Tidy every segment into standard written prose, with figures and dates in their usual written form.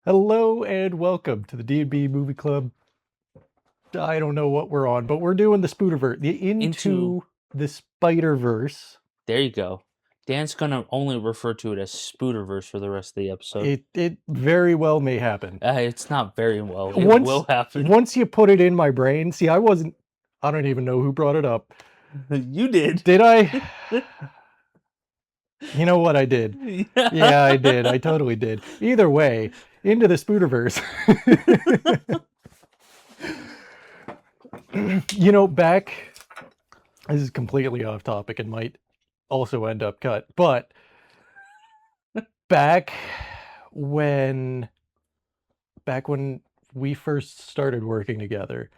Hello and welcome to the D&B Movie Club. I don't know what we're on, but we're doing the Spooderverse, the Into the Spider-Verse. There you go. Dan's gonna only refer to it as Spooderverse for the rest of the episode. It very well may happen. It's not very well. It will happen. Once you put it in my brain, see, I don't even know who brought it up. You did. Did I? You know what I did? Yeah, I did. I totally did. Either way, Into the Spooderverse. You know, this is completely off topic and might also end up cut, but back when we first started working together,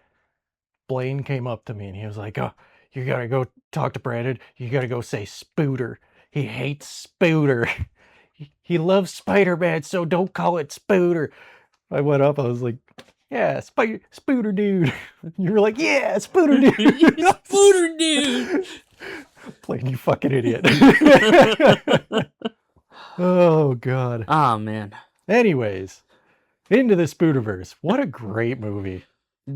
Blaine came up to me and he was like, "Oh, you gotta go talk to Brandon. You gotta go say Spooder. He hates Spooder. He loves Spider-Man, so don't call it Spooder." I went up, I was like, "Yeah, Spooder dude." You were like, "Yeah, Spooder dude." Spooder dude. Blaine, you fucking idiot. Oh, God. Oh, man. Anyways, Into the Spooderverse. What a great movie.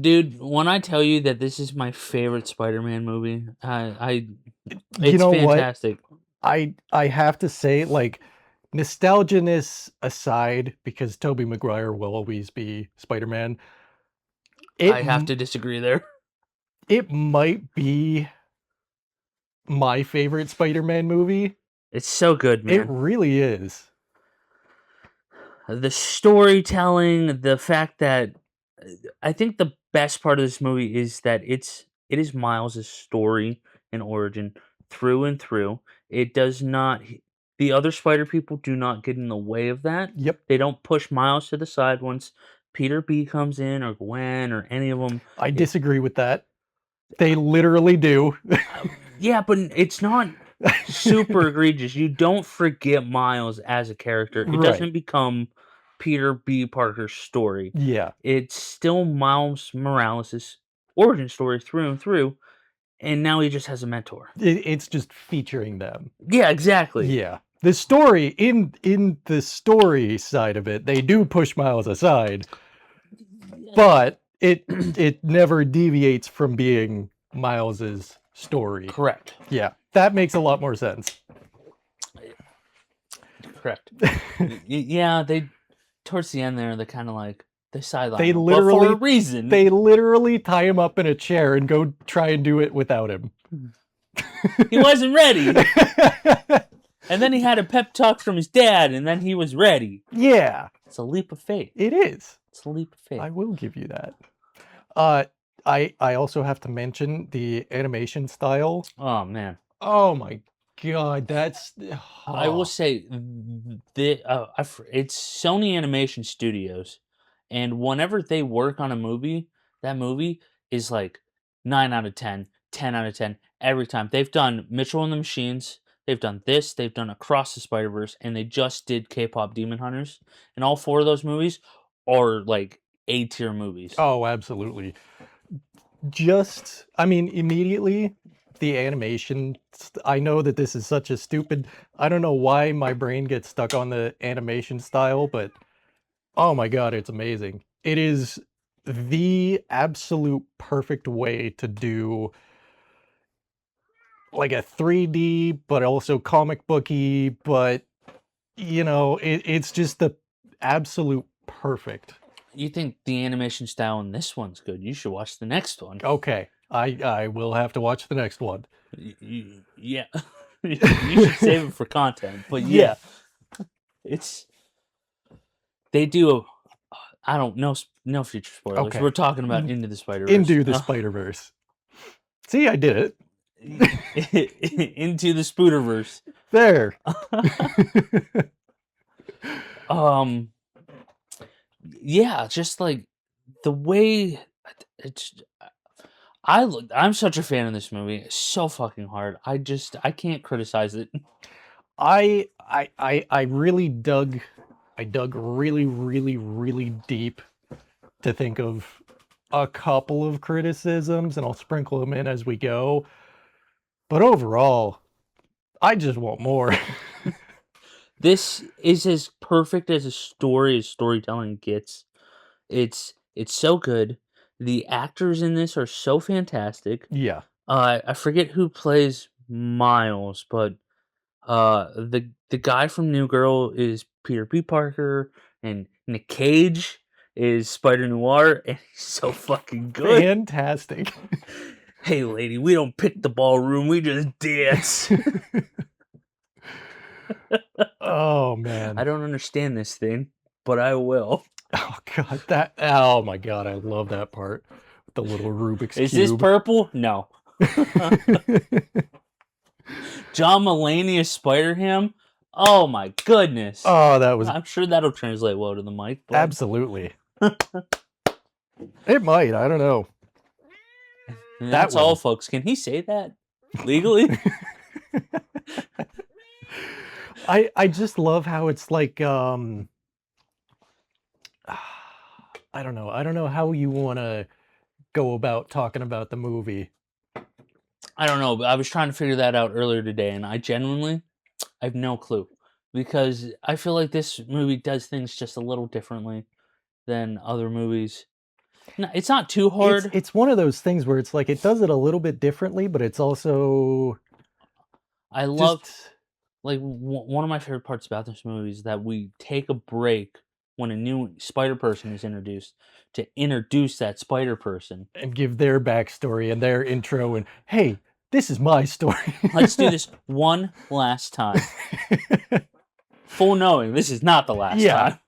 Dude, when I tell you that this is my favorite Spider-Man movie, it's fantastic. I have to say, like, nostalgia-ness aside, because Tobey Maguire will always be Spider-Man. I have to disagree there. It might be my favorite Spider-Man movie. It's so good, man. It really is. The storytelling, the fact that I think the best part of this movie is that it is Miles' story and origin through and through. It does not the other Spider people do not get in the way of that. Yep. They don't push Miles to the side once Peter B comes in or Gwen or any of them. I disagree with that. They literally do. Yeah, but it's not super egregious. You don't forget Miles as a character. It doesn't become Peter B. Parker's story. Yeah. It's still Miles Morales' origin story through and through, and now he just has a mentor. It's just featuring them. Yeah, exactly. Yeah. The story, in the story side of it, they do push Miles aside, but it never deviates from being Miles's story. Correct. Yeah, that makes a lot more sense. Correct. Yeah, they towards the end there, they're kind of like they sideline. They him, literally but for a reason. They literally tie him up in a chair and go try and do it without him. He wasn't ready. And then he had a pep talk from his dad, and then he was ready. Yeah. It's a leap of faith. It is. It's a leap of faith. I will give you that. I also have to mention the animation style. Oh, man. Oh, my God. That's... Oh. I will say, it's Sony Animation Studios, and whenever they work on a movie, that movie is like 9 out of 10, 10 out of 10, every time. They've done Mitchell and the Machines, they've done this, they've done Across the Spider-Verse, and they just did K-Pop Demon Hunters. And all 4 of those movies are like A-tier movies. Oh, absolutely. Immediately, the animation, I know that this is such a stupid, I don't know why my brain gets stuck on the animation style, but oh my God, it's amazing. It is the absolute perfect way to do like a 3D, but also comic booky, but you know, it's just the absolute perfect. You think the animation style in this one's good? You should watch the next one. Okay, I will have to watch the next one. Yeah, you should save it for content. But yeah, they do. I don't know. No future spoilers. Okay. We're talking about Into the Spider-Verse. Into the Spider-Verse. See, I did it. Into the Spooderverse. There. Yeah, just like the way I'm such a fan of this movie. It's so fucking hard. I can't criticize it. I really dug really, really, really deep to think of a couple of criticisms, and I'll sprinkle them in as we go. But overall, I just want more. This is as perfect as a story as storytelling gets. It's so good. The actors in this are so fantastic. Yeah. I forget who plays Miles, but the guy from New Girl is Peter B. Parker, and Nick Cage is Spider Noir, and he's so fucking good. Fantastic. Hey, lady, we don't pick the ballroom, we just dance. Oh I man. don't understand this thing, but I will. Oh god, oh my god, I love that part. With the little Rubik's Is this cube. purple? No. John Mulaney as Spider-Ham? Oh my goodness. Oh, that was I'm sure that'll translate well to the mic, but absolutely. It might, I don't know. that's that all, will. folks. Can he say that legally? I just love how it's like I don't know. I don't know how you want to go about talking about the movie. I don't know, but I was trying to figure that out earlier today, and I have no clue. Because I feel like this movie does things just a little differently than other movies. No, it's not too hard. It's one of those things where it's like it does it a little bit differently, but it's also I love just like one of my favorite parts about this movie is that we take a break when a new spider person is introduced to introduce that spider person. and give their backstory and their intro and hey, this is my story. Let's do this one last time. Full knowing this is not the last time.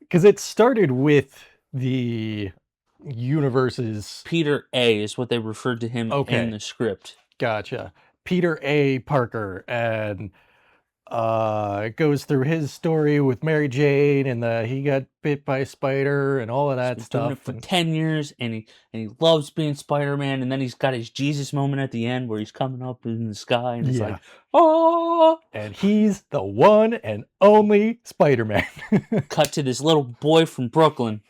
Because it started with the universe's Peter A is what they referred to him Okay. in the script. Gotcha. Peter A. Parker, and it goes through his story with Mary Jane, and he got bit by a spider and all of that He's been doing it stuff. for and- 10 years, and he loves being Spider-Man, and then he's got his Jesus moment at the end where he's coming up in the sky, and it's Yeah. like, oh! and he's the one and only Spider-Man. Cut to this little boy from Brooklyn.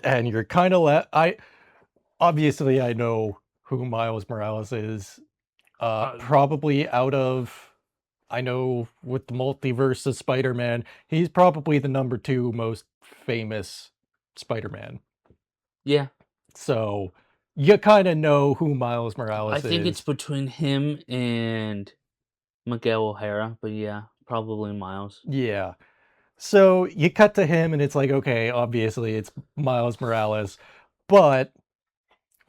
And you're kind of obviously I know who Miles Morales is. Probably out of, I know with the multiverse of Spider-Man, he's probably the number 2 most famous Spider-Man. Yeah. So you kind of know who Miles Morales I is. think it's between him and Miguel O'Hara, but yeah, probably Miles. Yeah. So you cut to him and it's like, okay, obviously it's Miles Morales, but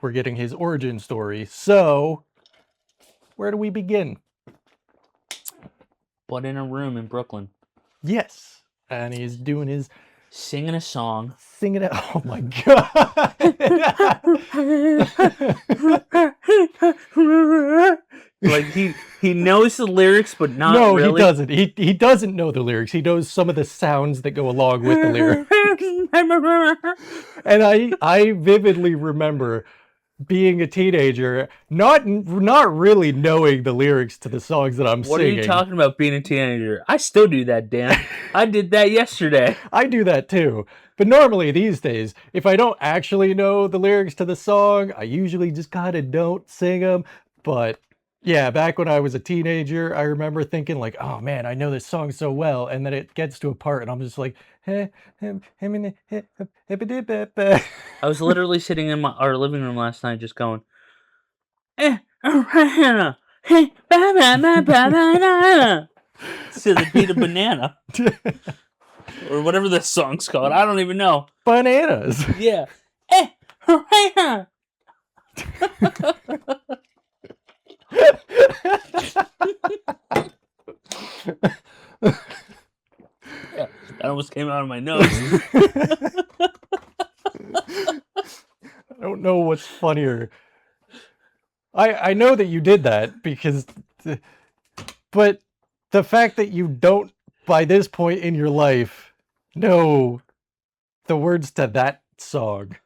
we're getting his origin story. So where do we begin? But in a room in Brooklyn, Yes. And he's doing his singing a song. singing it. Oh my god. Like he knows the lyrics, but not No, really. he doesn't. He doesn't know the lyrics. He knows some of the sounds that go along with the lyrics. And I vividly remember being a teenager, not really knowing the lyrics to the songs that I'm What singing. are you talking about being a teenager? I still do that, Dan. I did that yesterday. I do that too. But normally these days, if I don't actually know the lyrics to the song, I usually just kind of don't sing them. But yeah, back when I was a teenager, I remember thinking like, oh man, I know this song so well. And then it gets to a part and I'm just like, I I was literally sitting in our living room last night just going, to the beat of Banana. Or whatever this song's called. I don't even know. Bananas. Yeah. Yeah, that almost came out of my nose. I don't know what's funnier. I know that you did that because, but the fact that you don't, by this point in your life, know the words to that song.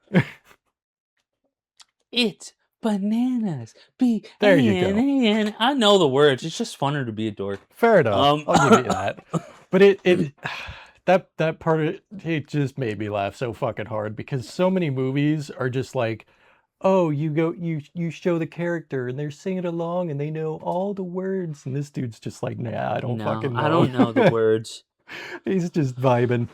It's bananas. There you go. B-A-N-A-N. I know the words. It's just funner to be a dork. Fair enough. I'll give you that. But it that part of it just made me laugh so fucking hard because so many movies are just like, oh, you show the character and they're singing along and they know all the words, and this dude's just like, nah, I don't No, fucking I know. don't know the words. He's just vibing.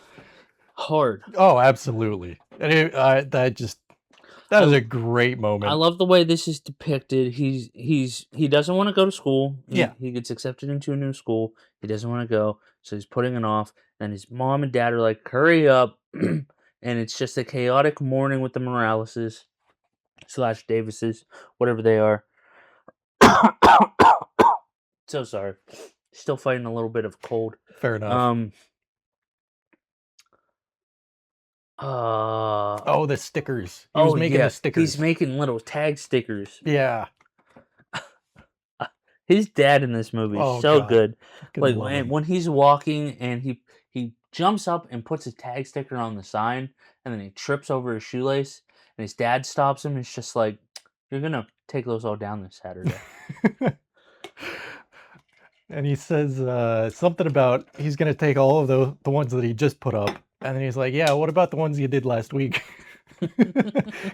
Hard. Oh, absolutely. And that was I a great I moment. love the way this is depicted. He doesn't want to go to school. Yeah. He gets accepted into a new school. He doesn't want to go, so he's putting it off. And his mom and dad are like, "Hurry up!" And it's just a chaotic morning with the Moraleses slash Davises, whatever they are. So sorry. Still fighting a little bit of cold. Fair enough. Um. Oh, the stickers. He was making the stickers. He's making little tag stickers. Yeah. His dad in this movie is Oh, so God. good. Fucking Like love him. when he's walking and he jumps up and puts a tag sticker on the sign, and then he trips over his shoelace, and his dad stops him. It's just like, you're gonna take those all down this Saturday. And he says something about he's gonna take all of the ones that he just put up, and then he's like, "Yeah, what about the ones you did last week?"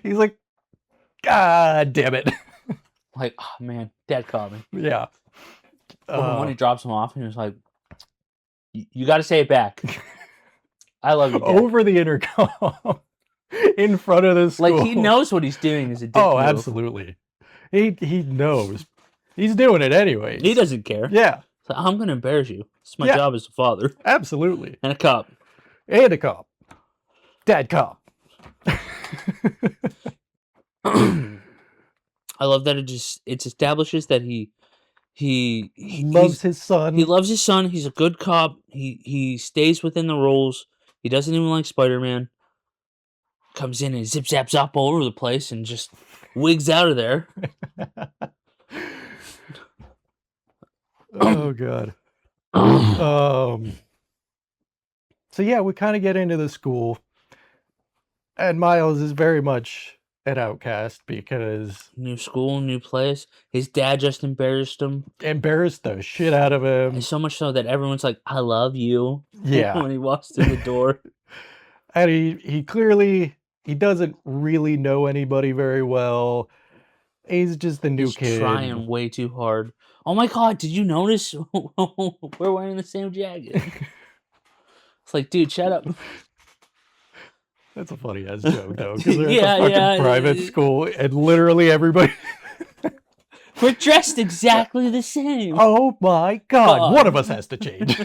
He's like, "God damn it!" Like, oh man, dad caught me. Yeah. When he drops him off, and he's like, you got to say it back. I love you, Dad. Over the intercom, in front of the school. Like, he knows what he's doing is a dick Oh, move. absolutely. He knows. He's doing it anyway. He doesn't care. Yeah. So I'm gonna embarrass you. It's my Yeah. job as a father Absolutely. and a cop. And a cop. Dad cop. I love that it establishes that he Loves his son. he loves his son. He's a good cop. He stays within the rules. He doesn't even like Spider-Man. Comes in and zip zaps up all over the place and just wigs out of there. Oh god. So yeah, we kind of get into the school, and Miles is very much an outcast because New school, new place. His dad just embarrassed him. embarrassed the shit out of him. And so much so that everyone's like, "I love you." Yeah. When he walks through the door. And he clearly he doesn't really know anybody very well. He's just the new He's kid. trying way too hard. Oh my god, did you notice we're wearing the same jacket? It's like, dude, shut up. That's a funny ass joke though, because they're Yeah, at the fucking yeah, private school and literally everybody. We're dressed exactly the same. Oh my god, God. one of us has to change.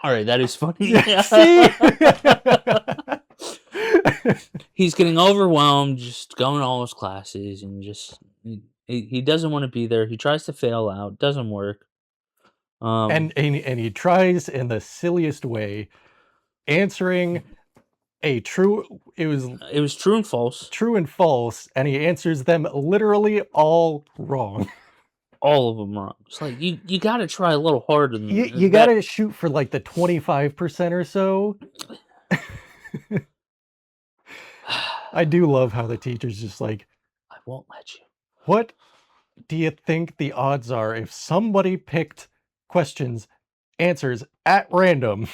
All right, that is funny. See? He's getting overwhelmed, just going to all his classes, and just he doesn't want to be there. He tries to fail out, doesn't work. And he tries in the silliest way, answering it was true and false. true and false, and he answers them literally all wrong. All of them wrong. It's like you got to try a little harder than You got to shoot for like the 25% or so. I do love how the teacher's just like, I won't let you. what do you think the odds are if somebody picked answers at random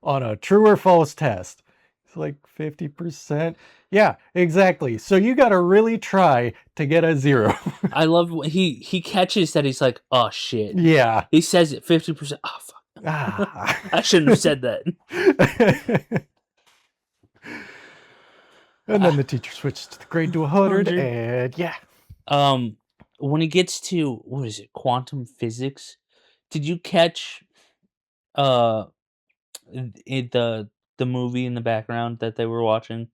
on a true or false test? It's like 50%. Yeah, exactly. So you got to really try to get a 0. I love when he catches that. He's like, oh shit. Yeah. He says it 50%. Oh fuck. Ah. I shouldn't have said that. And then the teacher switched the grade to 100, 100. and yeah. When he gets to what is it, quantum physics? Did you catch the movie in the background that they were watching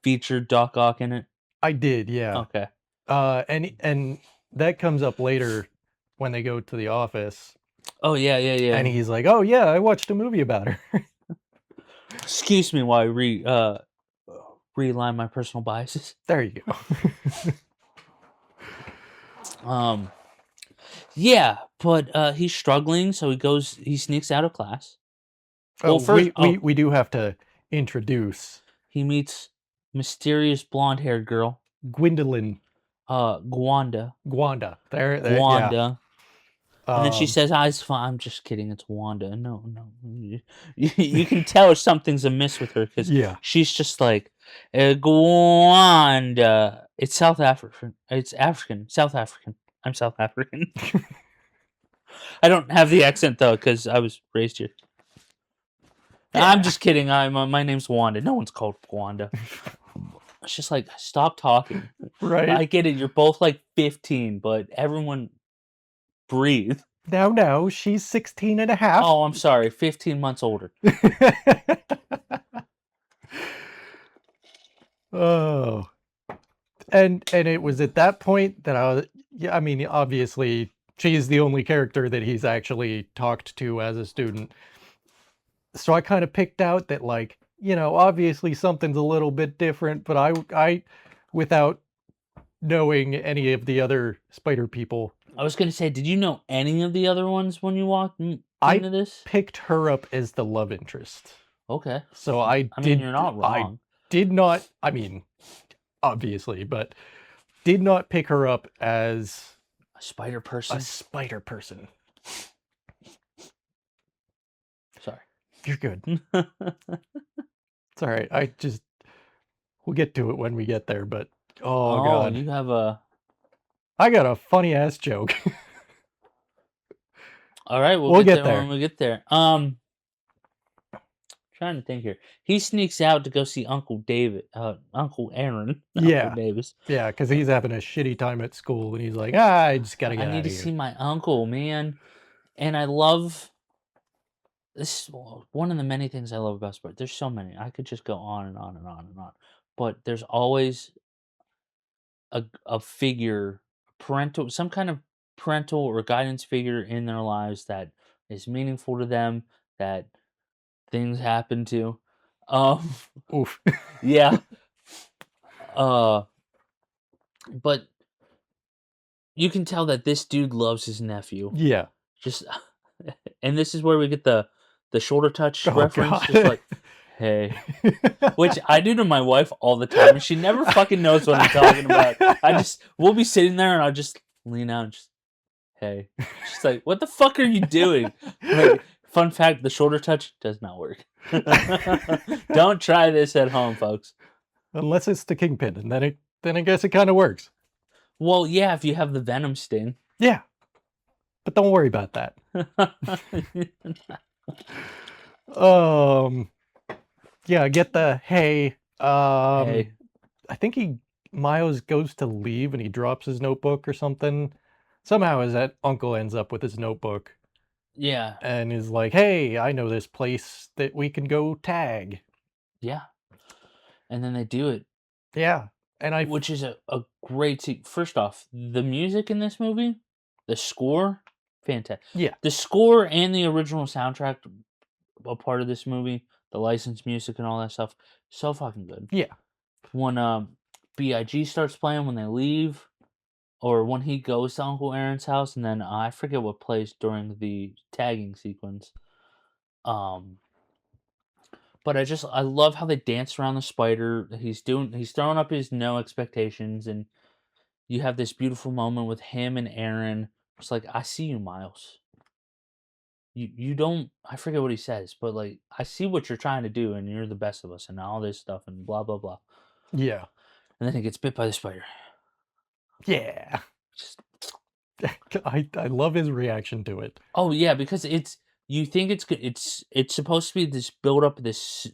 featured Doc Ock in it? I did, yeah. Okay. And that comes up later when they go to the office. Oh yeah. And he's like, "Oh yeah, I watched a movie about her." Excuse me while I realign my personal biases. There you go. Yeah, but he's struggling, so he sneaks out of class. Well, first- we do have to introduce He meets mysterious blonde-haired girl, Gwendolyn Gwanda. Gwanda. There, yeah. Wanda. And then she Um, says, I'm just kidding. It's Wanda. No, no. You can tell something's amiss with her because yeah. she's just like, Wanda. It's South African. It's African. South African. I'm South African. I don't have the accent, though, because I was raised here. I'm Yeah. just kidding. My name's Wanda. No one's called Wanda. It's just like, stop talking. Right. I get it. You're both like 15, but everyone breathe. Now, she's 16 and a half. Oh, I'm sorry. 15 months older. Oh. And it was at that point that I was, yeah, I mean, obviously she's the only character that he's actually talked to as a student. So I kind of picked out that, like, obviously something's a little bit different, but I without knowing any of the other spider people, I was gonna say, did you know any of the other ones when you walked I into this? picked her up as the love interest. Okay. So I mean, you're not I wrong. did not, I mean, obviously, but did not pick her up as A spider a person. spider person. Sorry. You're good. It's all right. We'll get to it when we get there, but oh Oh, god. you have a. I got a funny ass joke. All right, We'll get get there there. when we get there. Trying to think here. He sneaks out to go see Uncle David, Uncle Aaron, not Uncle Yeah. Davis. Yeah, because he's having a shitty time at school and he's like, I just gotta I get need out to of see here. my uncle, man. And I love this. One of the many things I love about sport. There's so many. I could just go on and on and on and on. But there's always a figure, parental, some kind of parental or guidance figure in their lives that is meaningful to them, that things happen to. Um, Oof. yeah. Uh, but you can tell that this dude loves his nephew. Yeah. Just, and this is where we get the shoulder touch Oh reference. Just god. like, hey, which I do to my wife all the time, and she never fucking knows what I'm talking about. We'll be sitting there, and I'll just lean out and just, hey. She's like, what the fuck are you doing? Like, fun fact, the shoulder touch does not work. Don't try this at home, folks. Unless it's the Kingpin, and then I guess it kind of works. Well, yeah, if you have the venom sting. Yeah. But don't worry about that. Um yeah, get the hey. Hey, I think Miles goes to leave and he drops his notebook or something. Somehow his uncle ends up with his notebook yeah, and is like, "Hey, I know this place that we can go tag." yeah. And then they do it, Yeah. And which is a great first off, the music in this movie, the score, fantastic. yeah. The score and the original soundtrack, a part of this movie, the licensed music and all that stuff, so fucking good. Yeah. When Big starts playing when they leave, or when he goes to Uncle Aaron's house, and then I forget what plays during the tagging sequence. Um, but I love how they dance around the spider. He's throwing up his no expectations, and you have this beautiful moment with him and Aaron. It's like, I see you, Miles. You don't, I forget what he says, but like, I see what you're trying to do, and you're the best of us, and all this stuff, and blah blah blah. Yeah. And then he gets bit by the spider. Yeah. Just, I love his reaction to it. oh yeah, because you think it's good. It's supposed to be this build up, this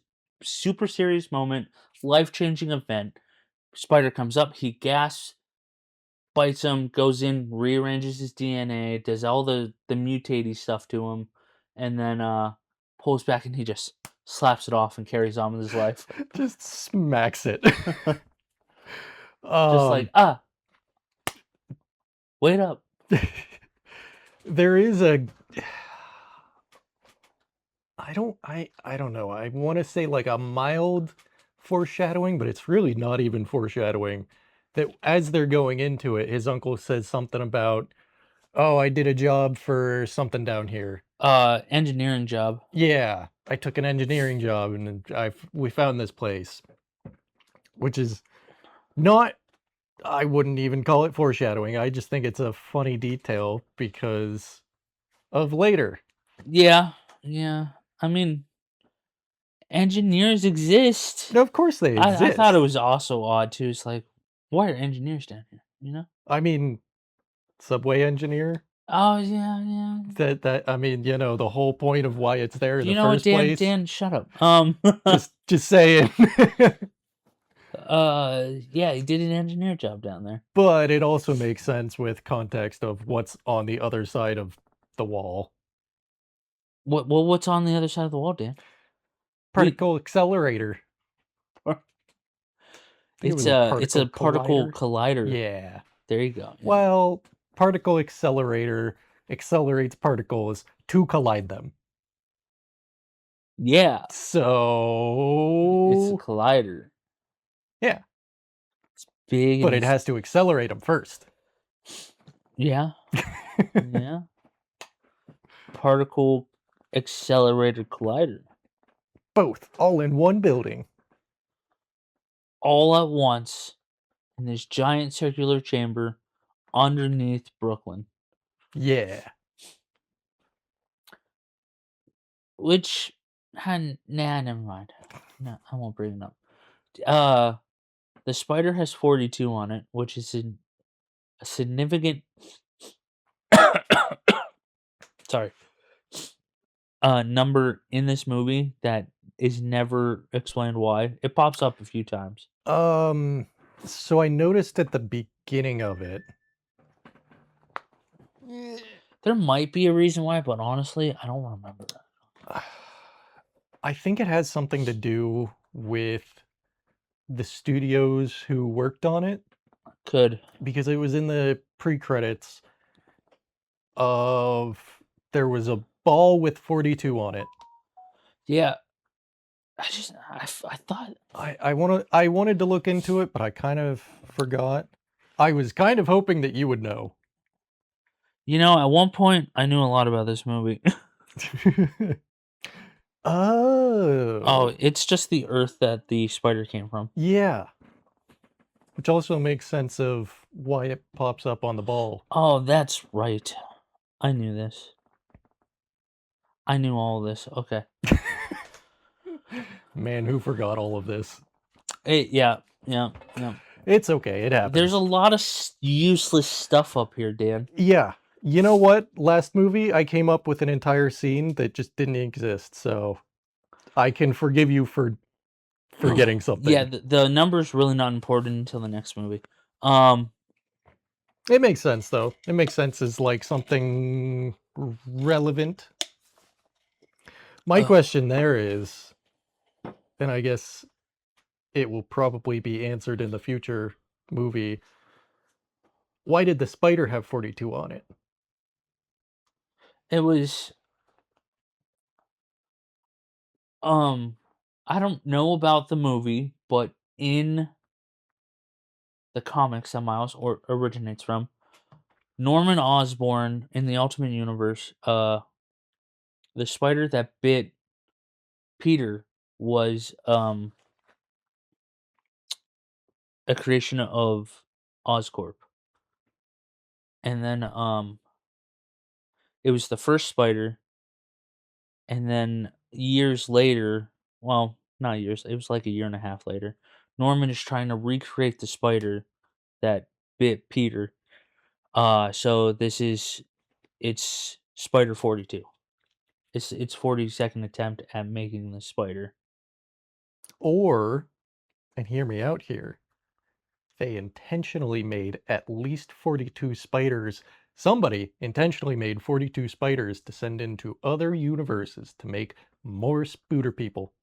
super serious moment, life changing event. Spider comes up, he gasps, bites him, goes in, rearranges his DNA, does all the mutatey stuff to him, and then pulls back and he just slaps it off and carries on with his life. Just smacks it. Just like, wait up. There is a I don't know. I want to say like a mild foreshadowing, but it's really not even foreshadowing. That as they're going into it, his uncle says something about, "Oh, I did a job for something down here." Engineering job. Yeah, I took an engineering job and we found this place, which is not, I wouldn't even call it foreshadowing. I just think it's a funny detail because of later. Yeah, yeah. I mean, engineers exist. Of course they I thought it exist. was also odd too. It's like, why are engineers down here? You know? I mean, subway engineer. Oh yeah, yeah. That I mean, the whole point of why it's there in You the know what, first Dan? place. Dan, shut up. Just saying. Yeah, he did an engineer job down there. But it also makes sense with context of what's on the other side of the wall. What's on the other side of the wall, Dan? We Particle accelerator. I think it was a it's a particle particle collider. collider. Yeah. There you go. Yeah. Well, particle accelerator accelerates particles to collide them. Yeah, it's a So, collider. yeah, It's big but and it has to accelerate them first. yeah, yeah. Particle accelerator collider. Both, all in one building. All at once in this giant circular chamber underneath Brooklyn. Yeah. Which never mind. No, I won't bring it up. The spider has 42 on it, which is a significant sorry, number in this movie that is never explained why. It pops up a few times. So I noticed at the beginning of it. There might be a reason why, but honestly, I don't remember. I think it has something to do with the studios who worked on it, Could. because it was in the pre-credits of there was a ball with 42 on it. Yeah. I thought I wanted to look into it, but I kind of forgot. I was kind of hoping that you would know. at one point I knew a lot about this movie. Oh. Oh, it's just the earth that the spider came from. Yeah. Which also makes sense of why it pops up on the ball. Oh, that's right. I knew this. I knew all this. Okay. Man, who forgot all of this? Yeah. It's okay, it happens. There's a lot of useless stuff up here, Dan. Yeah. You know what? Last movie, I came up with an entire scene that just didn't exist, so I can forgive you for forgetting something. Yeah, the number's really not important until the next movie. It makes sense, though. It makes sense as, like, something relevant. My question there is, and I guess it will probably be answered in the future movie, why did the spider have 42 on it? It was I don't know about the movie, but in the comics that Miles originates from, Norman Osborn in the Ultimate Universe, the spider that bit Peter was a creation of Oscorp. And then it was the first spider, and then years later, well, not years, it was like a year and a half later, Norman is trying to recreate the spider that bit Peter. So it's Spider 42. It's 42nd attempt at making the spider. Or, and hear me out here, they intentionally made at least 42 spiders. Somebody intentionally made 42 spiders to send into other universes to make more Spooter people.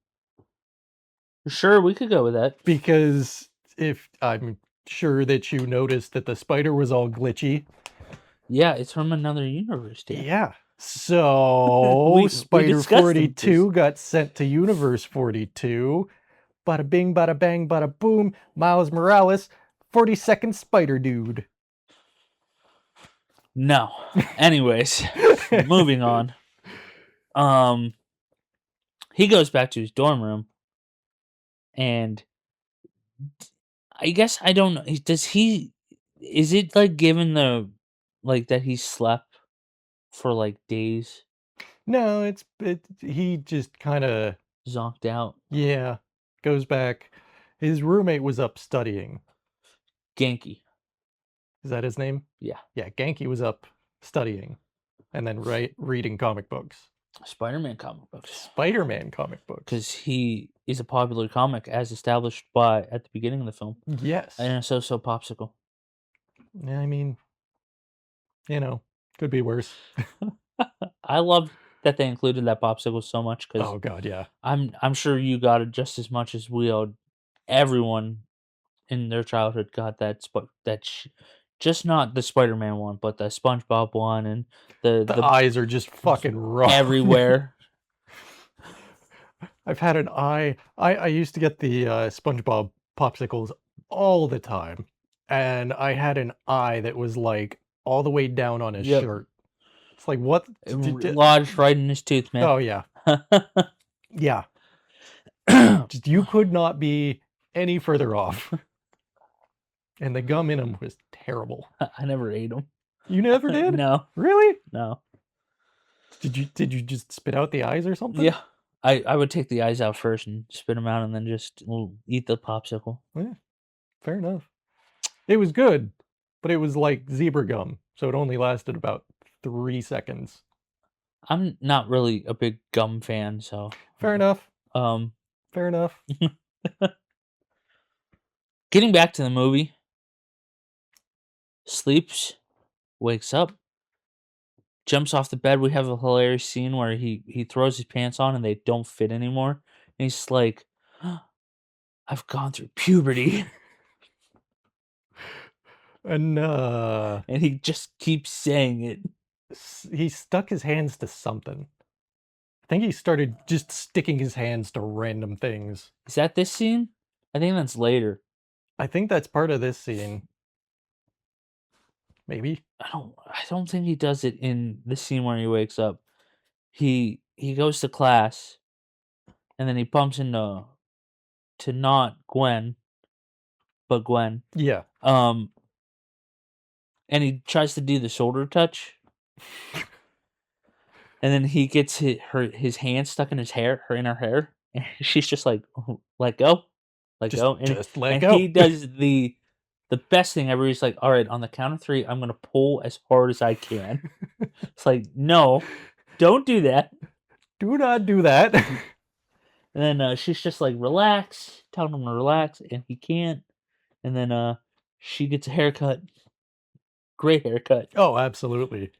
Sure, we could go with that. Because if I'm sure that you noticed that the spider was all glitchy. Yeah, it's from another universe, Dan. Yeah. So We Spider discussed 42 got sent to Universe 42. Bada bing, bada bang, bada boom. Miles Morales, 42nd Spider Dude. No. Anyways, moving on. He goes back to his dorm room, and I guess I don't know. Does he? Is it like given the like that he slept for like days, No, he just kind of, zonked out. yeah, goes back. His roommate was up studying. Genki. Is that his name? Yeah. Yeah, Genki was up studying and then reading comic books. Spider-Man comic books. Spider-Man comic books. Because he is a popular comic as established by at the beginning of the film. Yes. And a so-so popsicle. Yeah, I mean, could be worse. I love that they included that popsicle so much because Oh god, yeah. I'm sure you got it just as much as we owed. Everyone in their childhood got just not the Spider-Man one, but the SpongeBob one and The the eyes are just fucking raw. everywhere. I've had an eye. I used to get the SpongeBob popsicles all the time, and I had an eye that was like all the way down on his Yep. shirt. It's like what? Lodged right in his tooth, man. Oh yeah, yeah. Just you could not be any further off. And the gum in them was terrible. I never ate them. You never did? No, Really? no. Did you just spit out the eyes or something? Yeah, I would take the eyes out first and spit them out, and then just eat the popsicle. Yeah, fair enough. It was good, but it was like zebra gum, so it only lasted about 3 seconds. I'm not really a big gum fan, so Fair enough. um, Fair enough. getting back to the movie, sleeps, wakes up, jumps off the bed. We have a hilarious scene where he throws his pants on and they don't fit anymore, and he's like, "I've gone through puberty," And and he just keeps saying it. he stuck his hands to something. I think he started just sticking his hands to random things. Is that this scene? I think that's later. I think that's part of this scene. Maybe. I don't think he does it in the scene where he wakes up. He goes to class and then he bumps into to not Gwen, but Gwen. Yeah. And he tries to do the shoulder touch. And then he gets his hand stuck in her hair, and she's just like, "Oh, let go, let Just, go," and just let and go. he does the best thing ever. He's like, "All right, on the count of 3, I'm gonna pull as hard as I can." It's like, no, don't do that. Do not do that. And then she's just like, relax, telling him to relax, and he can't. And then she gets a haircut, great haircut. Oh, absolutely.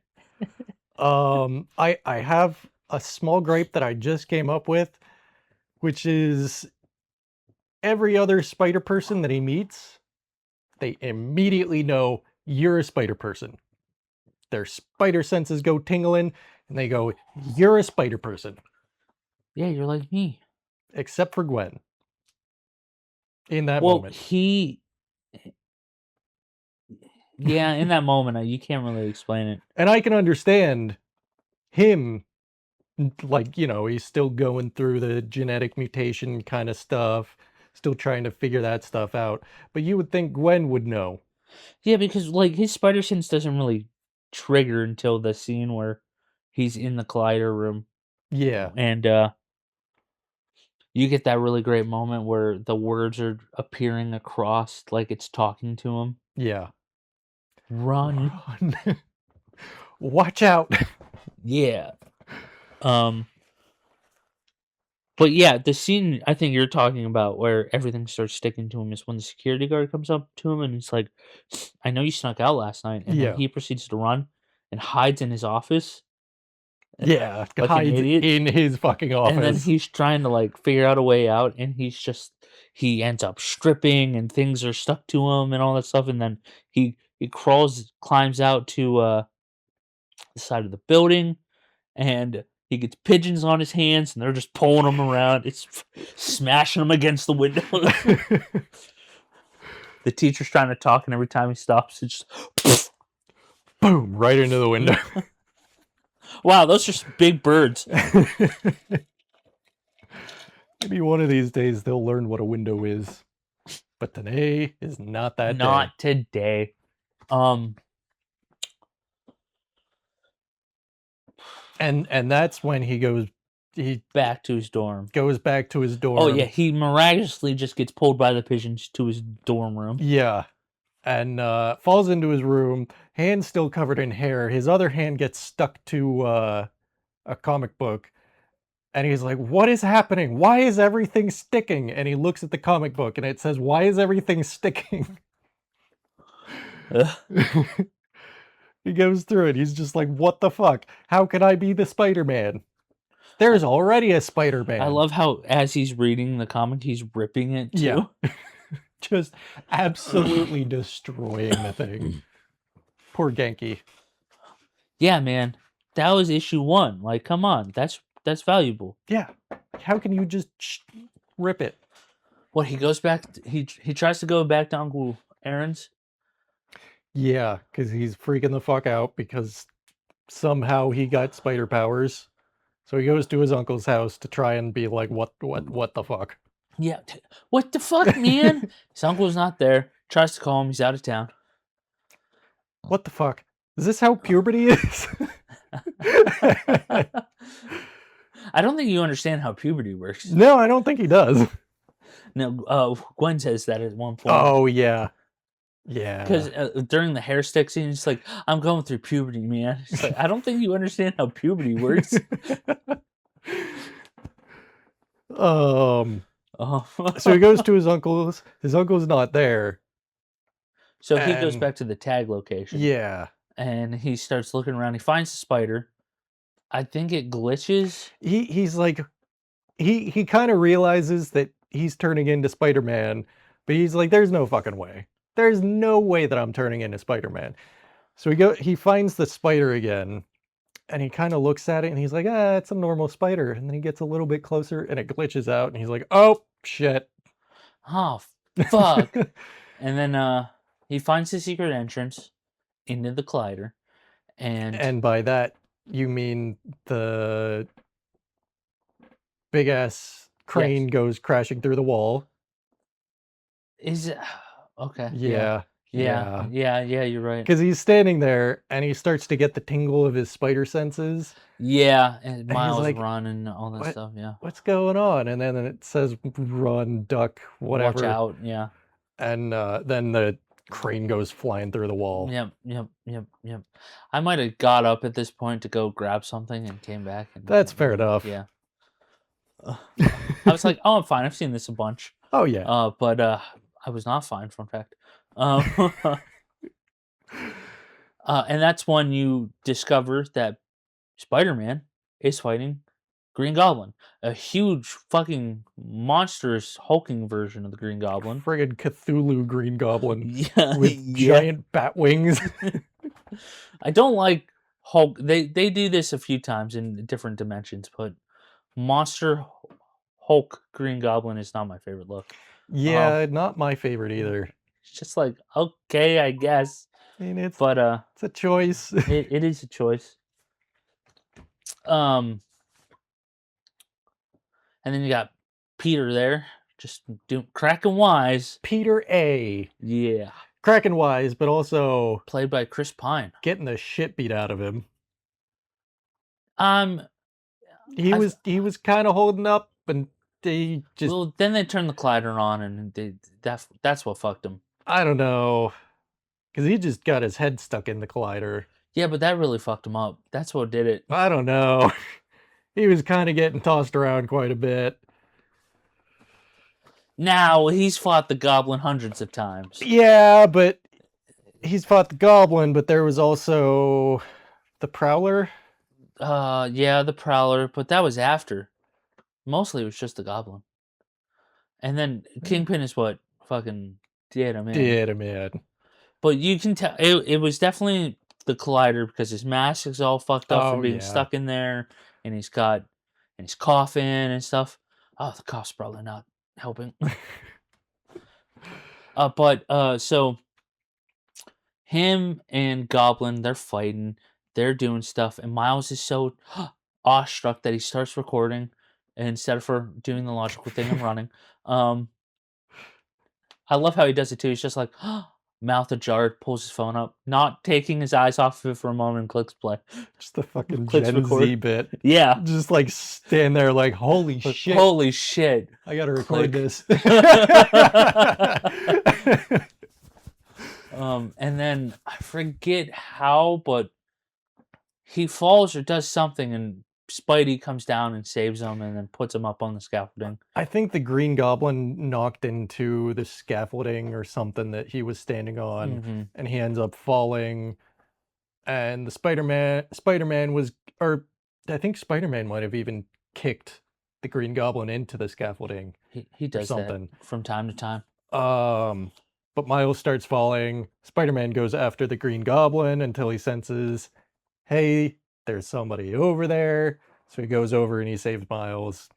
I have a small gripe that I just came up with, which is every other spider person that he meets, they immediately know you're a spider person. Their spider senses go tingling and they go, "You're a spider person." Yeah, you're like me. Except for Gwen. In that Well, moment. yeah, in that moment, you can't really explain it. And I can understand him, like, he's still going through the genetic mutation kind of stuff, still trying to figure that stuff out. But you would think Gwen would know. Yeah, because like his spider sense doesn't really trigger until the scene where he's in the collider room, Yeah. and you get that really great moment where the words are appearing across, like it's talking to him. Yeah. Run. Run. Watch out. Yeah. But yeah, the scene I think you're talking about where everything starts sticking to him is when the security guard comes up to him and he's like, "I know you snuck out last night," and then Yeah. he proceeds to run and hides in his office Yeah. like an Hides idiot. in his fucking And then office. he's trying to like figure out a way out, and he ends up stripping, and things are stuck to him and all that stuff. And then he climbs out to the side of the building, and he gets pigeons on his hands, and they're just pulling him around. It's smashing him against the window. The teacher's trying to talk, and every time he stops, it's just Boom, right into the window. wow, those are just big birds. Maybe one of these days they'll learn what a window is. But today is not that day. Not today. And that's when he Back to his dorm. goes back to his dorm. Oh yeah, he miraculously just gets pulled by the pigeons to his dorm room. Yeah. And falls into his room, hand still covered in hair. His other hand gets stuck to a comic book. And he's like, "What is happening? Why is everything sticking?" And he looks at the comic book and it says, "Why is everything sticking?" He goes through it. He's just like, "What the fuck? How can I be the Spider-Man? There's already a Spider-Man." I love how as he's reading the comic, he's ripping it too. Yeah. Just absolutely destroying the thing. Poor Genki. Yeah, man. That was issue 1. Like, come on. That's valuable. Yeah. How can you just rip it? What, he goes back he tries to go back to Uncle Aaron's? Yeah, because he's freaking the fuck out because somehow he got spider powers. So he goes to his uncle's house to try and be like, what the fuck? Yeah. What the fuck, man? His uncle's not there. Tries to call him. He's out of town. What the fuck? Is this how puberty is? I don't think you understand how puberty works. No, I don't think he does. No, Gwen says that at one point. Oh, yeah. Yeah. Because during the hair stick scene, it's like, I'm going through puberty, man. It's like, I don't think you understand how puberty works. So So he goes to his uncle's. His uncle's not there. So he goes And- back to the tag location. Yeah. And he starts looking around. He finds the spider. I think it glitches. He's like, he kind of realizes that he's turning into Spider-Man, but he's like, there's no fucking way. There's no way that I'm turning into Spider-Man. So he finds the spider again, and he kind of looks at it, and he's like, it's a normal spider. And then he gets a little bit closer, and it glitches out, and he's like, oh shit. Oh, fuck. And then he finds the secret entrance into the collider. And by that, you mean the big ass crane goes crashing through the wall. Is it okay? Yeah. Yeah, you're right. Because he's standing there and he starts to get the tingle of his spider senses. Yeah, and he's Miles like, run and all that "What? stuff. Yeah, What's going on?" And then it says run, duck, whatever. watch out. Yeah, And then the crane goes flying through the wall. Yep. I might have got up at this point to go grab something and came back. And That's fair enough. Yeah. I was like, oh, I'm fine. I've seen this a bunch. Oh yeah. But I was not fine. Fun fact. And that's when you discover that Spider-Man is fighting Green Goblin, a huge fucking monstrous hulking version of the Green Goblin. Friggin' Cthulhu Green Goblin Yeah, with giant bat wings. I don't like Hulk. They do this a few times in different dimensions, but Monster Hulk Green Goblin is not my favorite look. Yeah, not my favorite either. It's just like, okay, I guess. I mean, it's But a choice. it is a choice. And then you got Peter there, just cracking wise. Peter A. Yeah, Cracking wise, but also played by Chris Pine. getting the shit beat out of him. He was kind of holding up, and they just. Well, then they turned the collider on, and that's what fucked him. I don't know, because he just got his head stuck in the collider. Yeah, but that really fucked him up. That's what did it. I don't know. He was kind of getting tossed around quite a bit. Now he's fought the Goblin hundreds of times. Yeah, but he's fought the Goblin, but there was also the Prowler. Yeah, the Prowler, but that was after. Mostly it was just the Goblin. And then Kingpin is what fucking did him in. Did him in. But you can tell it was definitely the collider because his mask is all fucked up from being stuck in there, and he's coughing and stuff. Oh, the cough's probably not helping. So him and Goblin, they're fighting, they're doing stuff, and Miles is so awestruck that he starts recording instead of doing the logical thing and running. I love how he does it too. He's just like, mouth ajar, pulls his phone up, not taking his eyes off of it for a moment, and clicks play. Just the fucking Clicks Gen Z record. bit. Yeah. Just like stand there like, holy Like, shit. holy shit. I gotta record Click. this. And then I forget how, but he falls or does something, and Spidey comes down and saves him, and then puts him up on the scaffolding. I think the Green Goblin knocked into the scaffolding or something that he was standing on, Mhm. and he ends up falling. And the Spider-Man was, or I think Spider-Man might have even kicked the Green Goblin into the scaffolding He or does that something. from time to time. But Miles starts falling. Spider-Man goes after the Green Goblin until he senses, hey, there's somebody over there. So he goes over and he saves Miles.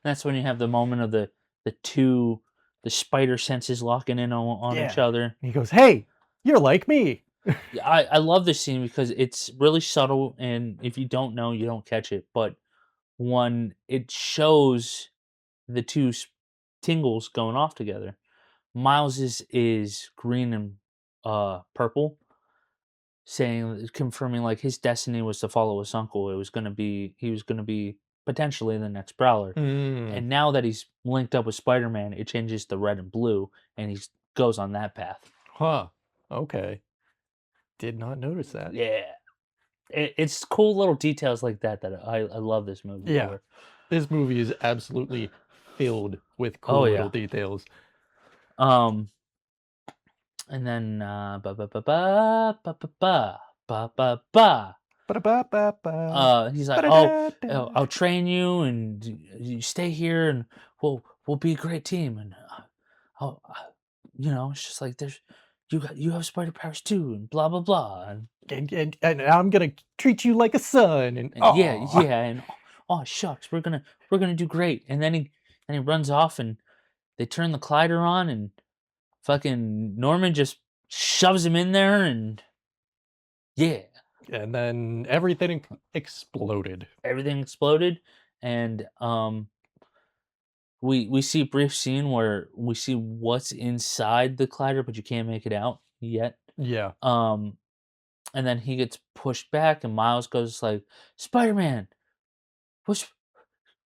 That's when you have the moment of the spider senses locking in on each Yeah. other. And he goes, hey, you're like me. Yeah, I love this scene because it's really subtle, and if you don't know, you don't catch it. But when it shows the two tingles going off together, Miles is green and purple, saying confirming like his destiny was to follow his uncle. It was gonna be he was gonna be potentially the next Prowler. Mm, And now that he's linked up with Spider-Man, it changes to red and blue, and he goes on that path. huh. Okay. Did not notice that. Yeah, it's cool little details like that that I love this movie Yeah. for. This movie is absolutely filled with Oh cool little yeah. details. Um, and then ba ba ba ba ba ba ba ba ba ba. Ba-da-ba-ba-ba. He's like, oh, Ba-da-da-da. I'll train you, and you stay here, and we'll be a great team, and I'll, it's just like there's you have spider powers too, and blah blah blah, And I'm gonna treat you like a son. And and yeah, oh, yeah, and oh shucks, we're gonna do great, and then he runs off, and they turn the collider on, and fucking Norman just shoves him in there, and yeah, and then everything exploded. everything exploded, and we see a brief scene where we see what's inside the collider, but you can't make it out yet. Yeah. Um, and then he gets pushed back, and Miles goes like, "Spider-Man, what's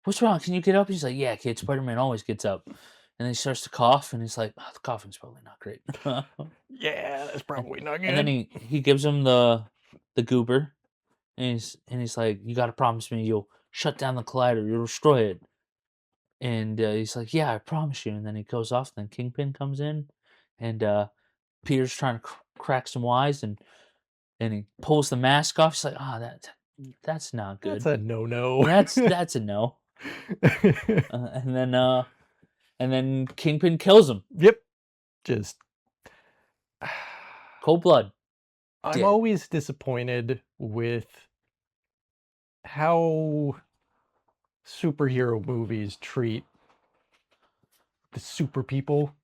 what's wrong? Can you get up?" He's like, "Yeah, kid. Spider-Man always gets up." And then he starts to cough, and he's like, "Oh, the coughing's probably not great." Yeah, that's and, probably not and then good. he gives him the goober, and he's like, "You got to promise me you'll shut down the collider, you'll destroy it." And he's like, "Yeah, I promise you." And then he goes off. Then Kingpin comes in, and Peter's trying to crack some wise, and he pulls the mask off. He's like, "Ah, that's not That's good. a no-no. That's a no." And then Kingpin kills him. Yep. Just Cold blood. I'm Dead. always disappointed with how superhero movies treat the super people.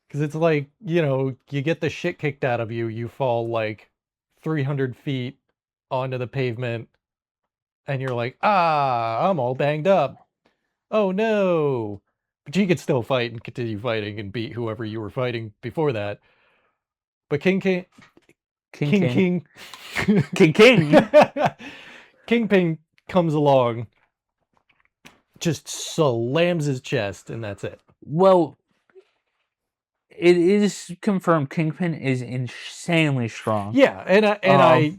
Because it's like, you get the shit kicked out of you, you fall like 300 feet onto the pavement, and you're like, I'm all banged up. Oh no. But you could still fight and continue fighting and beat whoever you were fighting before that. But King King King. King King. Kingpin comes along, just slams his chest, and that's it. Well, it is confirmed Kingpin is insanely strong. Yeah, and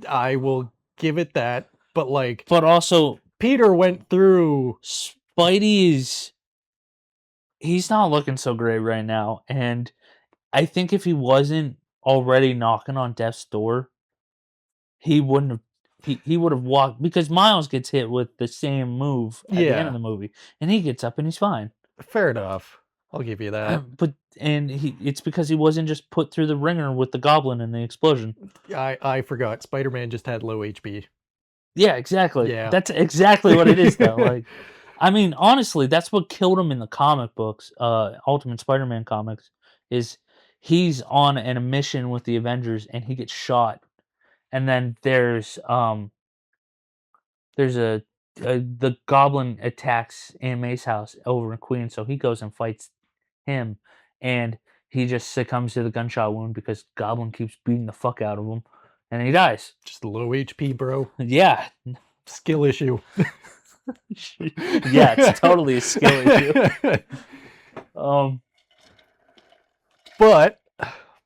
I will give it that, but like But also Peter went through. Spidey he's not looking so great right now. And I think if he wasn't already knocking on death's door, he wouldn't have he would have walked, because Miles gets hit with the same move at the end of Yeah, the movie, and he gets up and he's fine. fair enough. I'll give you that. But it's because he wasn't just put through the ringer with the goblin and the explosion. I forgot. Spider-Man just had low HP. Yeah, exactly. Yeah. That's exactly what it is though. Like, I mean, honestly, that's what killed him in the comic books, Ultimate Spider-Man comics, is he's on a mission with the Avengers and he gets shot. And then there's the goblin attacks Aunt May's house over in Queens, so he goes and fights him, and he just succumbs to the gunshot wound because Goblin keeps beating the fuck out of him, and he dies. Just low HP, bro. Yeah. Skill issue. Yeah, it's totally a skill issue. But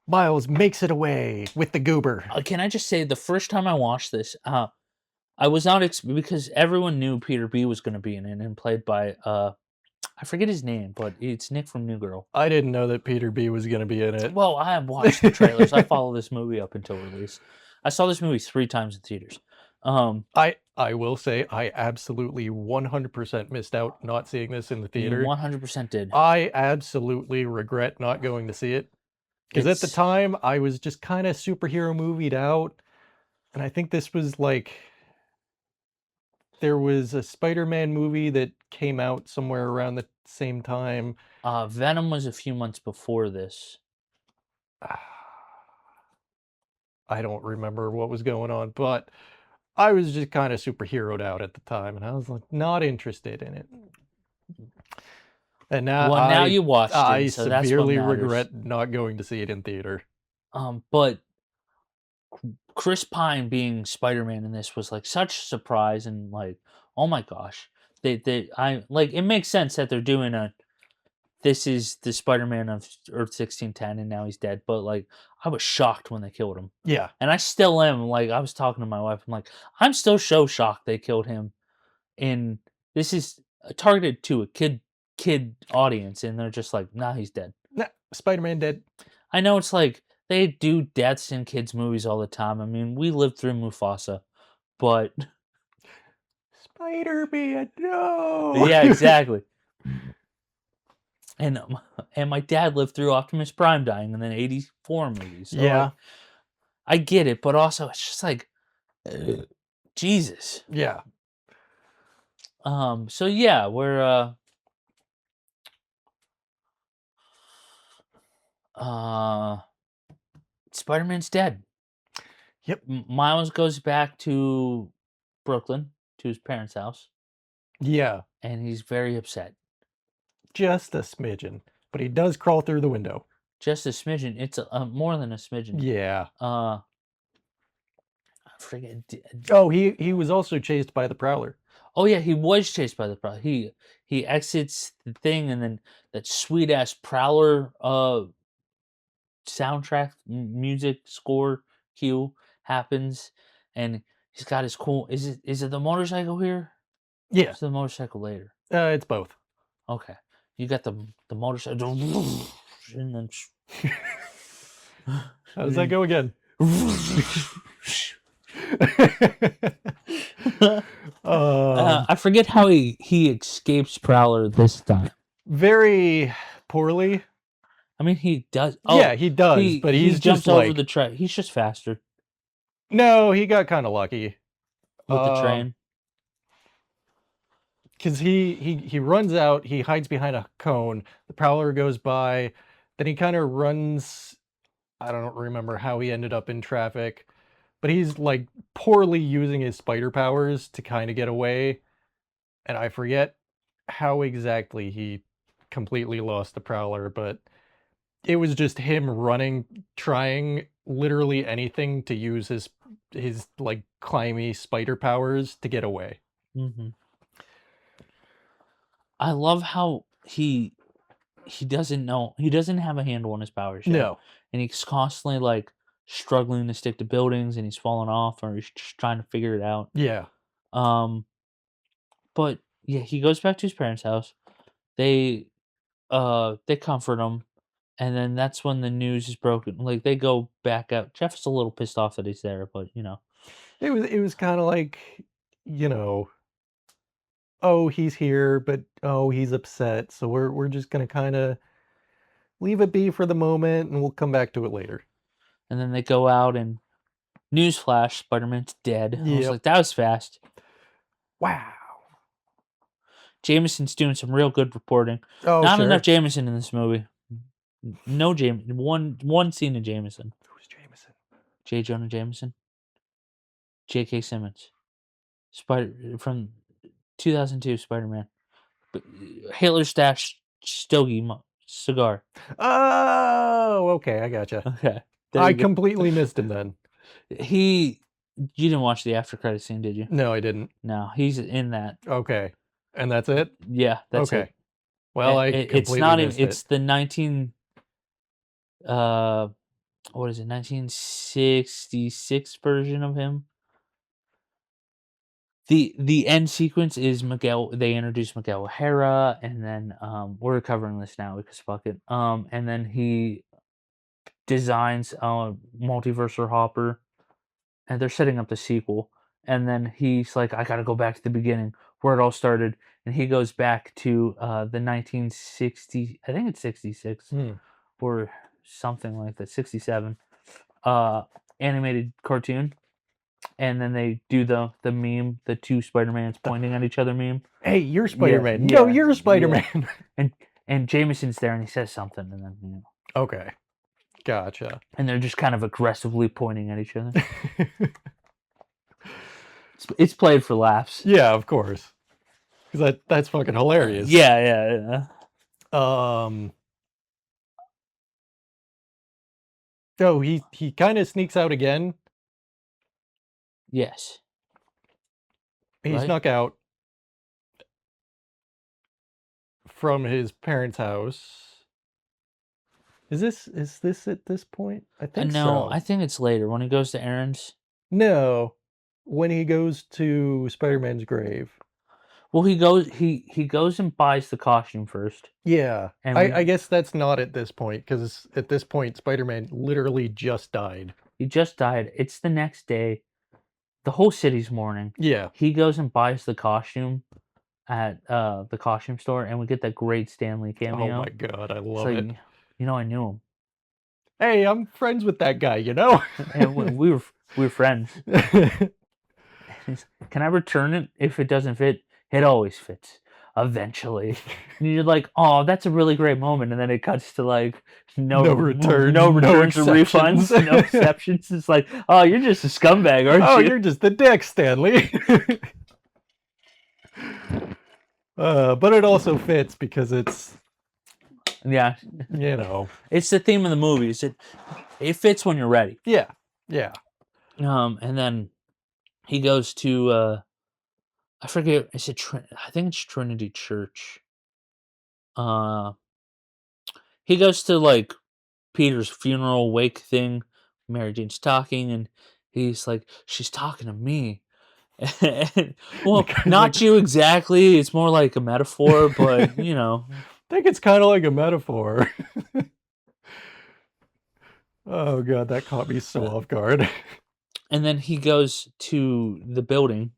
Miles makes it away with the goober. Can I just say, the first time I watched this, I was not because everyone knew Peter B was going to be in it, and played by I forget his name, but it's Nick from New Girl. I didn't know that Peter B was going to be in it. Well, I have watched the trailers. I follow this movie up until release. I saw this movie 3 times in theaters. I will say I absolutely 100% missed out not seeing this in the You theater. 100% did. I absolutely regret not going to see it. Because at the It's- time, I was just kind of superhero movied out. And I think this was like, there was a Spider-Man movie that came out somewhere around the same time. Venom was a few months before this. I don't remember what was going on, but I was just kind of superheroed out at the time, and I was like not interested in it. And now Well, now you watched I it, so that's what severely matters. regret not going to see it in theater. But Chris Pine being Spider-Man in this was like such a surprise, and like, oh my gosh, I like, it makes sense that they're doing this is the Spider-Man of Earth 1610, and now he's dead. But like, I was shocked when they killed him, Yeah, and I still am. Like, I was talking to my wife, I'm like, I'm still so shocked they killed him. And this is targeted to a kid audience, and they're just like, nah, he's dead. nah, Spider-Man dead. I know it's like they do deaths in kids' movies all the time. I mean, we lived through Mufasa, but Spider-Man, no. yeah, exactly. And my dad lived through Optimus Prime dying in the '84 movie. So Yeah. like, I get it, but also it's just like, Jesus. Yeah. So yeah, we're Spider-Man's dead. Yep. Miles goes back to Brooklyn, to his parents' house, Yeah. and he's very upset. Just a smidgen, but he does crawl through the window. Just a smidgen. It's more than a smidgen. Yeah. I forget. Oh, he was also chased by the Prowler. Oh yeah, he was chased by the Prowler. He exits the thing, and then that sweet ass Prowler soundtrack music score cue happens, and he's got his cool. Is it the motorcycle here? Yeah. It's the motorcycle later. It's both. Okay, you got the motorcycle, and then How does that go again? I forget how he escapes Prowler this time. Very poorly. I mean, he does. Oh, Yeah, he does, but he he's jumps just over like the track. He's just faster no, he got kind of lucky with the train. because he runs out, he hides behind a cone. The Prowler goes by, then he kind of runs. I don't remember how he ended up in traffic, but he's like poorly using his spider powers to kind of get away. And I forget how exactly he completely lost the Prowler, but it was just him running, trying literally anything to use his like climby spider powers to get away. Mm-hmm. I love how he doesn't know, he doesn't have a handle on his powers yet. No. And he's constantly like struggling to stick to buildings, and he's falling off, or he's just trying to figure it out. Yeah. But yeah, he goes back to his parents' house. They comfort him, and then that's when the news is broken. Like, they go back out. Jeff's a little pissed off that he's there, but you know. It was kind of like, you know, oh, he's here, but oh, he's upset. So we're just going to kind of leave it be for the moment and we'll come back to it later. And then they go out, and newsflash, Spider-Man's dead. I was Yep. like, that was fast. Wow. Jameson's doing some real good reporting. Oh, Not sure. enough Jameson in this movie. No Jameson. One scene of Jameson. Who's Jameson? J. Jonah Jameson. J.K. Simmons. From 2002 Spider-Man. Hitler Stash Stogie Cigar. Oh, okay, I gotcha. Okay. There I you go. completely missed him then. You didn't watch the after credit scene, did you? No, I didn't. No, he's in that. Okay. And that's it? Yeah, that's Okay. it. Well, I It's completely not even. missed it. It's the 19. What is it? 1966 version of him. The end sequence is Miguel. They introduce Miguel O'Hara, and then we're covering this now because fuck it. And then he designs Multiverse Hopper, and they're setting up the sequel. And then he's like, I gotta go back to the beginning where it all started, and he goes back to the 1960. I think it's 66 Hmm. or something like that. 67 animated cartoon. And then they do the meme, the two Spider-Mans pointing at each other meme. Hey, you're Spider-Man. No, yeah, you're Spider-Man. And Jameson's there and he says something and then Okay. Gotcha. and they're just kind of aggressively pointing at each other. It's played for laughs. Yeah, of course. Because that's fucking hilarious. Yeah. So he kind of sneaks out again. Yes. He Right? snuck out from his parents' house. Is this at this point? I think No, so. I think it's later when he goes to errands. No, when he goes to Spider-Man's grave. Well, he goes and buys the costume first. Yeah, And I guess that's not at this point because at this point Spider-Man literally just died. He just died. It's the next day. The whole city's mourning. Yeah. He goes and buys the costume at the costume store, and we get that great Stanley cameo. Oh my god, I It's love like, it. you know, I knew him, Hey, I'm friends with that guy, you know? and we were friends. Can I return it if it doesn't fit? It always fits. Eventually, and you're like, "Oh, that's a really great moment," and then it cuts to like No returns, no no returns or refunds, exceptions. no exceptions. It's like, "Oh, you're just a scumbag, aren't Oh, you?" you're just the dick, Stanley. But it also fits because it's, Yeah, you know. it's the theme of the movie. It fits when you're ready. Yeah. And then he goes to I forget. I think it's Trinity Church. He goes to like Peter's funeral wake thing. Mary Jane's talking, and he's like, "She's talking to me." And, well, guy's not like- you exactly. It's more like a metaphor, but you know. I think it's kind of like a metaphor. Oh god, that caught me so off guard. And then he goes to the building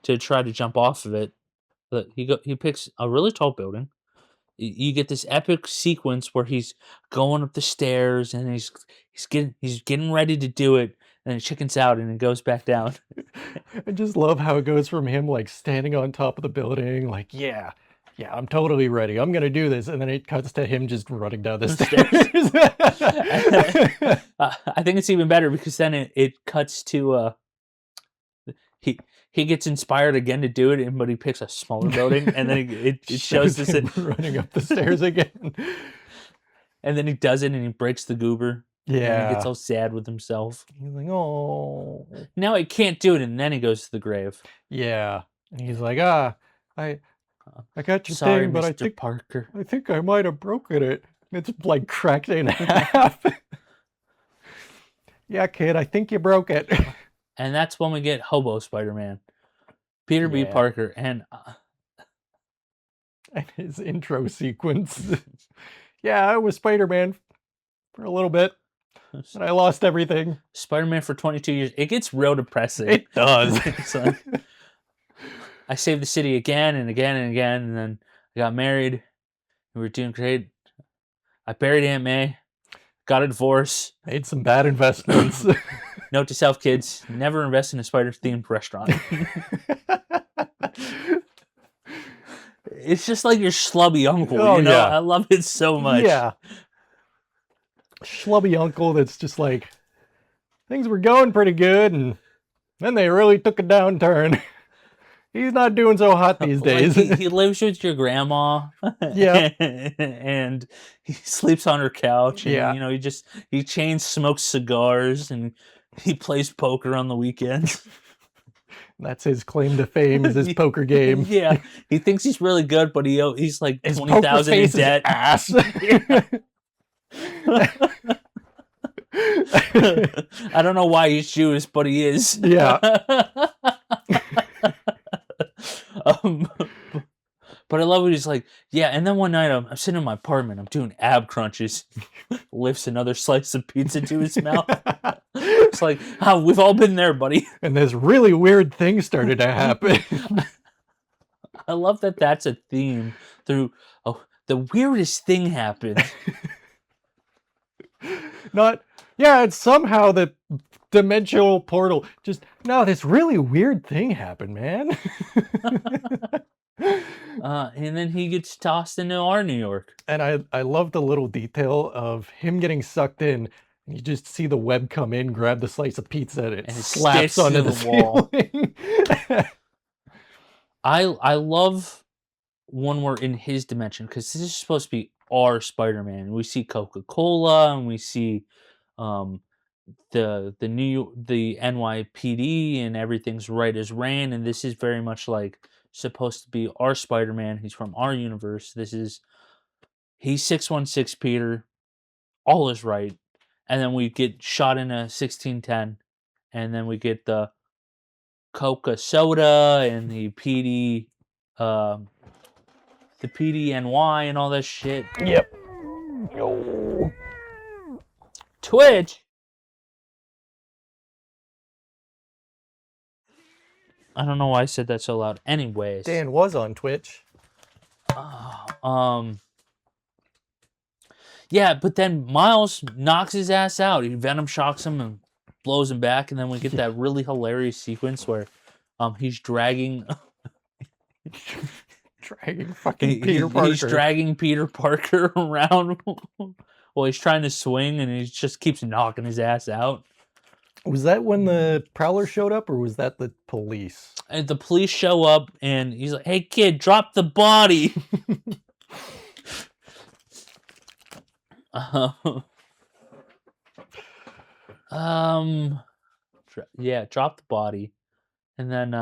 to try to jump off of it. But he picks a really tall building. You get this epic sequence where he's going up the stairs and he's getting ready to do it, and then chickens out and it goes back down. I just love how it goes from him like standing on top of the building, like, yeah, I'm totally ready. I'm gonna do this. And then it cuts to him just running down the stairs. I think it's even better because then it cuts to he gets inspired again to do it, but he picks a smaller building, and then it shows this, him running up the stairs again. and then he does it, and he breaks the goober. And he Yeah. gets all sad with himself. He's like, oh. Now he can't do it, and then he goes to the grave. Yeah. And he's like, I got your Sorry, thing, but Mr. Parker. I think I might have broken it. It's like cracked in half. Yeah, kid, I think you broke it. And that's when we get Hobo Spider-Man. Peter B. Yeah. Parker, and And his intro sequence. Yeah, I was Spider-Man for a little bit, and I lost everything. Spider-Man for 22 years. It gets real depressing. It does. It's like, I saved the city again and again and again, and then I got married, and we were doing great. I buried Aunt May, got a divorce. Made some bad investments. Note to self, kids, never invest in a spider-themed restaurant. It's just like your schlubby uncle, Oh, you know? yeah. I love it so much. Yeah. Schlubby uncle that's just like, things were going pretty good, and then they really took a downturn. He's not doing so hot these Like days. he lives with your grandma, Yeah. and he sleeps on her couch, and Yeah. you know he chain smokes cigars, and he plays poker on the weekends. That's his claim to fame, is his poker game. Yeah, he thinks he's really good, but he's like His 20,000 in poker face is debt. ass. I don't know why he's Jewish, but he is. Yeah. um, but I love what he's like. Yeah, and then one night I'm sitting in my apartment. I'm doing ab crunches. Lifts another slice of pizza to his mouth. It's like, oh, we've all been there, buddy. And this really weird thing started to happen. I love that that's a theme through. Oh, the weirdest thing happened. It's somehow the dimensional portal. Just, no, this really weird thing happened, man. And then he gets tossed into our New York. And I love the little detail of him getting sucked in. And you just see the web come in, grab the slice of pizza, and it slaps sticks onto to the the wall. ceiling. I love when we're in his dimension, because this is supposed to be our Spider-Man. We see Coca-Cola, and we see the NYPD, and everything's right as rain, and this is very much like supposed to be our Spider-Man. He's from our universe. He's 616 Peter. All is right. And then we get shot in a 1610, and then we get the Coca soda and the PDNY and all that shit. Yep. Yo. Twitch. I don't know why I said that so loud. Anyways, Dan was on Twitch. Yeah, but then Miles knocks his ass out. Venom shocks him and blows him back, and then we get that really hilarious sequence where he's dragging Fucking Peter Parker. He's dragging Peter Parker around while he's trying to swing, and he just keeps knocking his ass out. Was that when the Prowler showed up, or was that the police? And the police show up, and he's like, "Hey, kid, drop the body." Drop the body, and then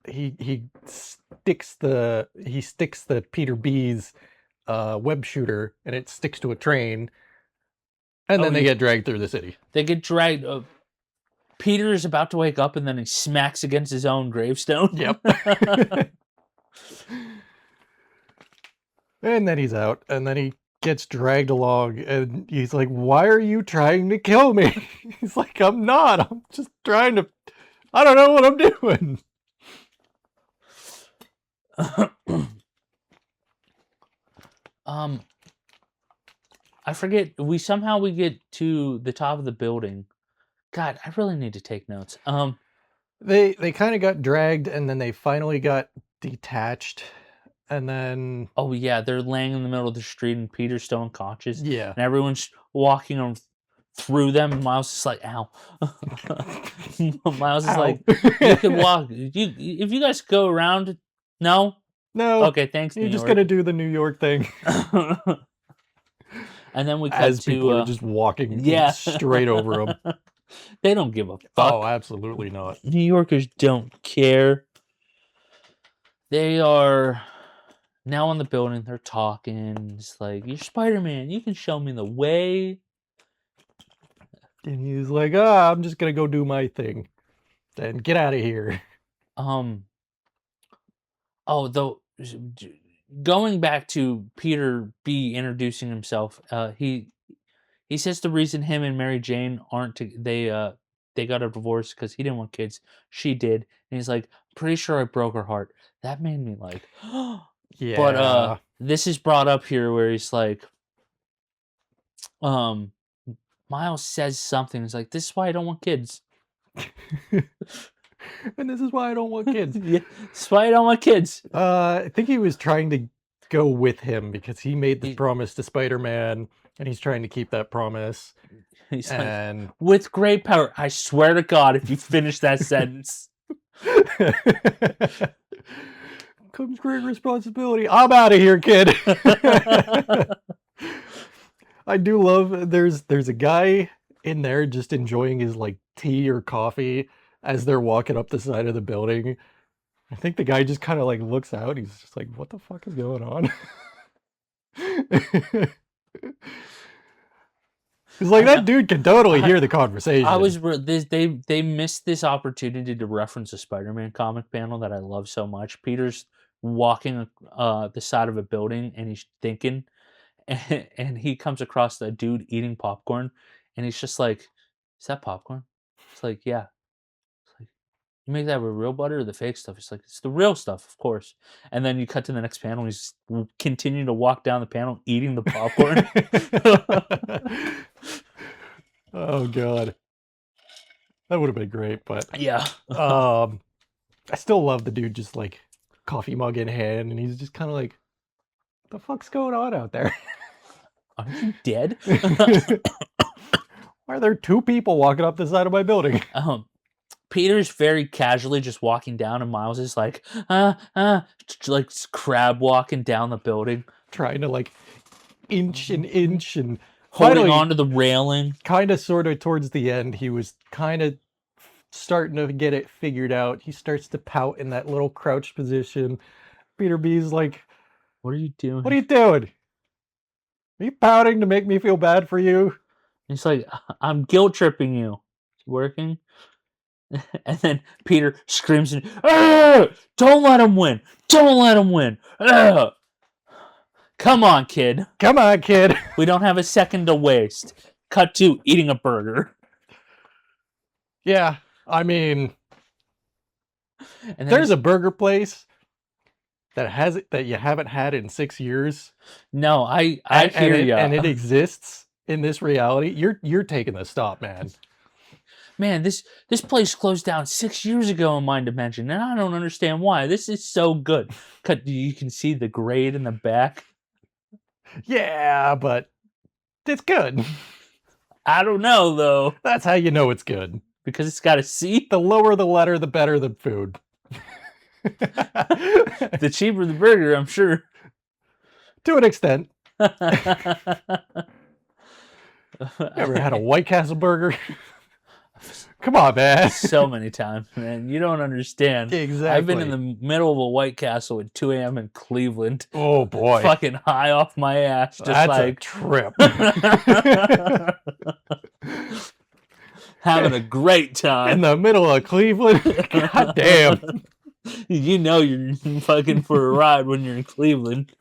he sticks the Peter B's web shooter, and it sticks to a train, and then they get dragged through the city. They get dragged. Peter is about to wake up, and then he smacks against his own gravestone. Yep. And then he's out, and then he gets dragged along, and he's like, "Why are you trying to kill me?" He's like, "I'm not. I'm just trying to. I don't know what I'm doing." I forget. We get to the top of the building. God, I really need to take notes. They kind of got dragged, and then they finally got detached, and then oh yeah, they're laying in the middle of the street, and Peter's still unconscious. Yeah, and everyone's walking through them, and Miles is like, "Ow!" Miles is like, "You can walk. If you guys go around, no." Okay, thanks. You're just gonna do the New York thing. And then we cut as to people are just walking straight over them. They don't give a fuck. Oh, absolutely not. New Yorkers don't care. They are now on the building. They're talking. It's like, "You're Spider-Man. You can show me the way." And he's like, "I'm just gonna go do my thing. Then get out of here." Going back to Peter B introducing himself, he says the reason him and Mary Jane they got a divorce because he didn't want kids. She did, and he's like, "Pretty sure I broke her heart." That made me like, yeah. But this is brought up here where he's like, Miles says something. He's like, "This is why I don't want kids." And this is why I don't want kids. Yeah, that's why I don't want kids. I think he was trying to go with him because he made the promise to Spider-Man, and he's trying to keep that promise. He's like, "With great power, I swear to God, if you finish that sentence." Comes great responsibility. I'm out of here, kid. I do love there's a guy in there just enjoying his like tea or coffee as they're walking up the side of the building. I think the guy just kind of like looks out. He's just like, "What the fuck is going on?" He's like, that dude can totally hear the conversation. They missed this opportunity to reference a Spider-Man comic panel that I love so much. Peter's walking the side of a building and he's thinking, and he comes across the dude eating popcorn, and he's just like, "Is that popcorn?" It's like, "Yeah." It's like, "You make that with real butter or the fake stuff?" It's like, "It's the real stuff, of course." And then you cut to the next panel. He's continuing to walk down the panel eating the popcorn. Oh god, that would have been great. But yeah, I still love the dude just like coffee mug in hand, and he's just kind of like, "What the fuck's going on out there?" Are you dead? Why are there two people walking up the side of my building? Peter's very casually just walking down, and Miles is like, like crab walking down the building, trying to like inch and inch and holding finally, onto the railing. Kind of, sort of, towards the end, he was kind of starting to get it figured out. He starts to pout in that little crouched position. Peter B's like, "What are you doing? What are you doing? Are you pouting to make me feel bad for you?" He's like, "I'm guilt tripping you." It's working. And then Peter screams, "Don't let him win! Don't let him win! Come on, kid. Come on, kid. We don't have a second to waste." Cut to eating a burger. Yeah, I mean, and there's a burger place that you haven't had in 6 years. No, I hear you, and it exists in this reality. You're taking the stop, man. Man, this place closed down 6 years ago in my dimension, and I don't understand why. This is so good. You can see the grade in the back. Yeah, but it's good. I don't know, though. That's how you know it's good. Because it's got a C? The lower the letter, the better the food. The cheaper the burger, I'm sure. To an extent. Ever had a White Castle burger? Come on, man. So many times, man. You don't understand. Exactly. I've been in the middle of a White Castle at 2 a.m. in Cleveland. Oh, boy. Fucking high off my ass. Just That's like... a trip. Having a great time. In the middle of Cleveland? God damn. You know you're fucking for a ride when you're in Cleveland.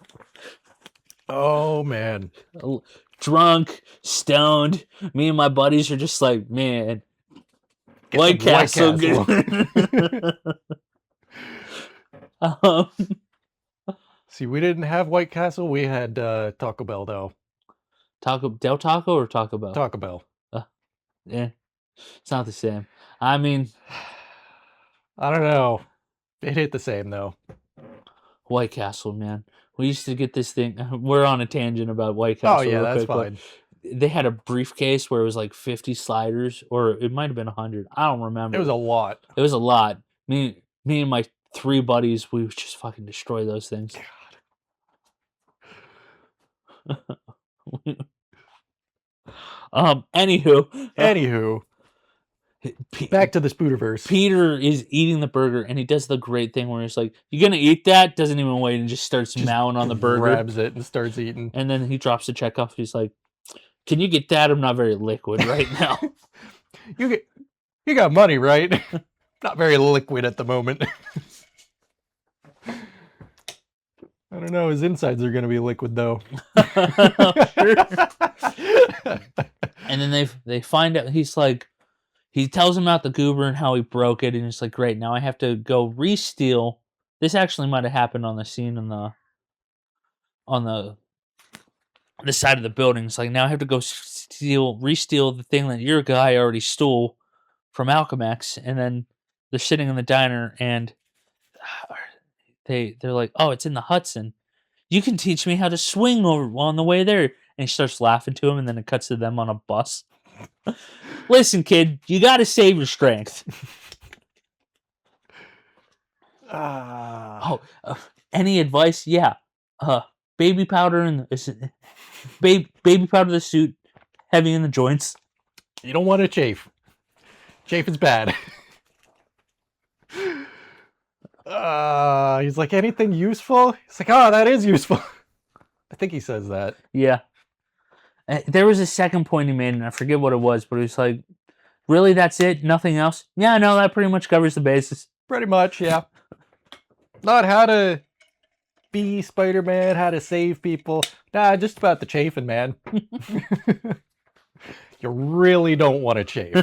Oh, man. Drunk, stoned. Me and my buddies are just like, man... White Castle. See, we didn't have White Castle. We had Taco Bell, though. Del Taco or Taco Bell? Taco Bell. Yeah, it's not the same. I mean, I don't know. It hit the same, though. White Castle, man. We used to get this thing. We're on a tangent about White Castle. Oh, yeah, that's fine. They had a briefcase where it was like 50 sliders, or it might have been 100. I don't remember. It was a lot. It was a lot. Me and my 3 buddies, we would just fucking destroy those things. God. Anywho. Back to the Spooderverse. Peter is eating the burger, and he does the great thing where he's like, "You gonna eat that?" Doesn't even wait and just starts mowing on the burger. Grabs it and starts eating. And then he drops the check off. He's like, "Can you get that? I'm not very liquid right now." You got money, right? Not very liquid at the moment. I don't know. His insides are going to be liquid, though. Sure. And then they find out, he's like, he tells him about the goober and how he broke it, and it's like, great, now I have to go re-steal. This actually might have happened on the scene on the side of the building. It's like, now I have to go re-steal the thing that your guy already stole from Alchemax. And then they're sitting in the diner, and they're like, "Oh, it's in the Hudson. You can teach me how to swing over on the way there." And he starts laughing to him, and then it cuts to them on a bus. Listen, kid, you got to save your strength. Ah. Oh, any advice? Yeah. Baby powder in the baby powder the suit, heavy in the joints. You don't want to chafe. Chafe is bad. He's like, anything useful? He's like, oh, that is useful. I think he says that. Yeah. There was a second point he made, and I forget what it was, but it was like, really, that's it? Nothing else? Yeah, no, that pretty much covers the bases. Pretty much, yeah. Not how to be Spider-Man, how to save people. Nah, just about the chafing, man. You really don't want to chafe.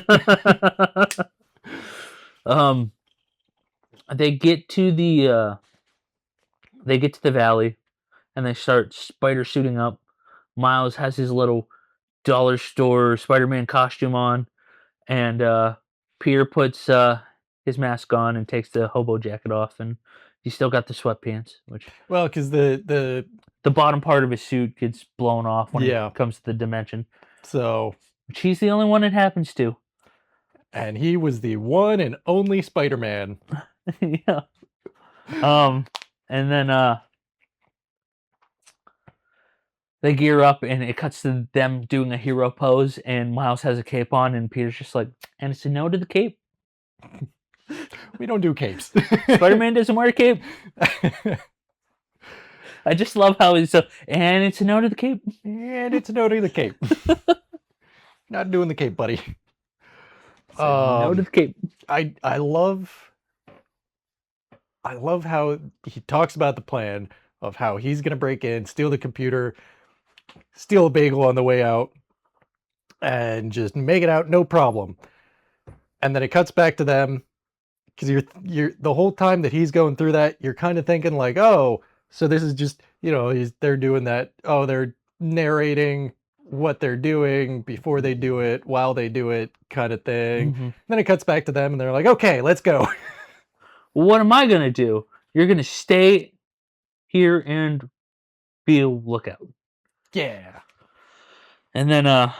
They get to the valley, and they start spider suiting up. Miles has his little dollar store Spider-Man costume on, and Peter puts his mask on and takes the hobo jacket off, and he's still got the sweatpants, which Well, because the bottom part of his suit gets blown off when Yeah. it comes to the dimension. So, Which he's the only one it happens to. and he was the one and only Spider-Man. Yeah. And then they gear up, and it cuts to them doing a hero pose, and Miles has a cape on, and Peter's just like, and it's a no to the cape. We don't do capes. Spider-Man doesn't wear a cape. I just love how he's so, and it's a no to the cape. And it's a no to the cape. Not doing the cape, buddy. No to the cape. I love how he talks about the plan of how he's gonna break in, steal the computer, steal a bagel on the way out, and just make it out no problem. And then it cuts back to them because you're the whole time that he's going through that, you're kind of thinking like, oh, so this is just they're doing that. Oh, they're narrating what they're doing before they do it, while they do it, kind of thing. Mhm. Then it cuts back to them, and they're like, okay, let's go. Well, what am I gonna do? You're gonna stay here and be a lookout. Yeah. And then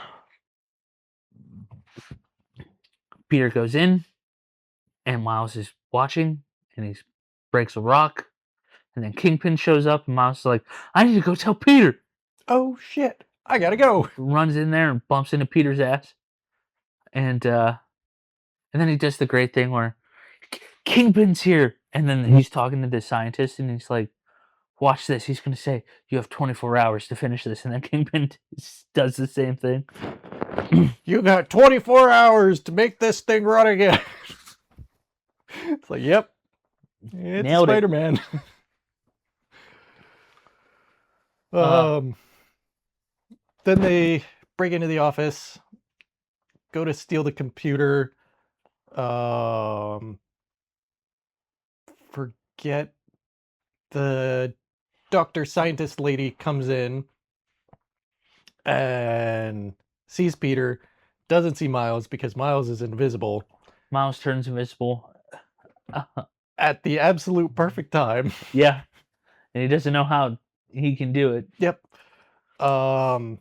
Peter goes in, and Miles is watching, and he breaks a rock, and then Kingpin shows up, and Miles is like, I need to go tell Peter. Oh shit, I gotta go. Runs in there and bumps into Peter's ass, and then he does the great thing where Kingpin's here, and then he's talking to the scientist, and he's like, watch this. He's gonna say, you have 24 hours to finish this, and then Kingpin does the same thing. You got 24 hours to make this thing run again. It's like, yep, it's Nailed it. Spider-Man. Then they break into the office, go to steal the computer. Forget the doctor scientist lady comes in and sees Peter, doesn't see Miles because Miles is invisible Miles turns invisible. at the absolute perfect time. Yeah. And he doesn't know how he can do it. Yep. I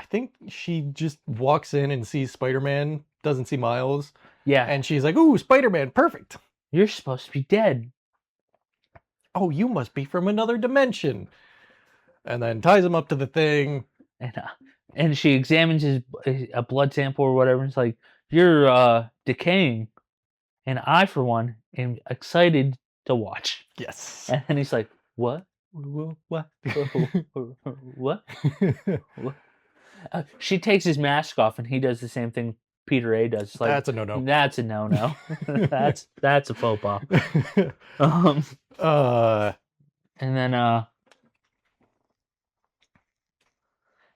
think she just walks in and sees Spider-Man, doesn't see Miles, Yeah. and she's like, "Ooh, Spider-Man, perfect. You're supposed to be dead. Oh, you must be from another dimension." And then ties him up to the thing. And she examines a blood sample or whatever. And it's like, you're decaying. And I, for one, am excited to watch. Yes. And then he's like, what? What? What? What? She takes his mask off, and he does the same thing Peter A does. It's like, That's a no-no. That's a no-no. that's a faux pas.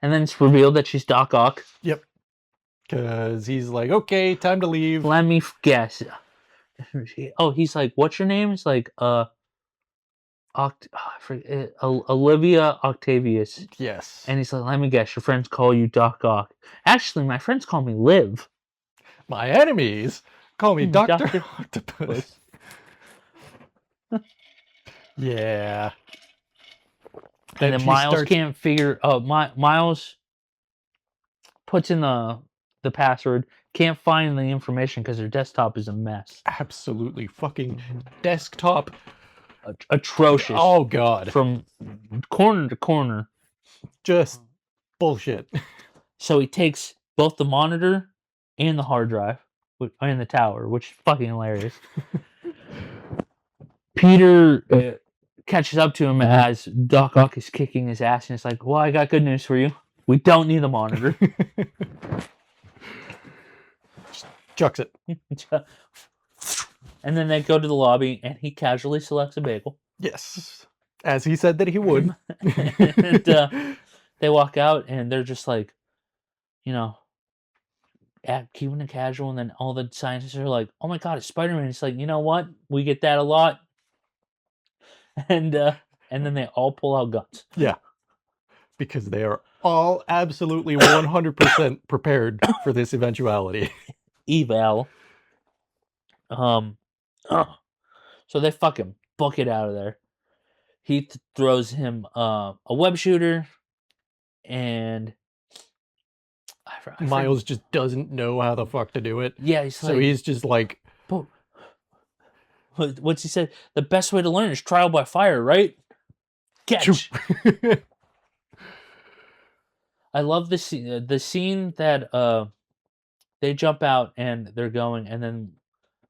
And then it's revealed that she's Doc Ock. Yep. Because he's like, okay, time to leave. Let me guess. Oh, he's like, what's your name? It's like, Olivia Octavius. Yes. And he's like, let me guess, your friends call you Doc Ock. Actually, my friends call me Liv. My enemies call me Dr. Octopus. Yeah. And then Miles can't figure. Miles puts in the password, can't find the information because their desktop is a mess. Absolutely fucking desktop. Atrocious. Oh god. From corner to corner. Just bullshit. So he takes both the monitor and the hard drive and the tower, which is fucking hilarious. Peter catches up to him as Doc Ock is kicking his ass, and it's like, well, I got good news for you. We don't need the monitor. Chucks it. And then they go to the lobby, and he casually selects a bagel. Yes. As he said that he would. And they walk out, and they're just like, keeping it casual. And then all the scientists are like, oh my god, it's Spider-Man. It's like, you know what? We get that a lot. And then they all pull out guns. Yeah. Because they are all absolutely 100% prepared for this eventuality. Eval. So they fucking book it out of there. He throws him a web shooter, and Miles just doesn't know how the fuck to do it. Yeah, he's just like, what's he said? The best way to learn is trial by fire, right? Catch. I love the scene that they jump out and they're going, and then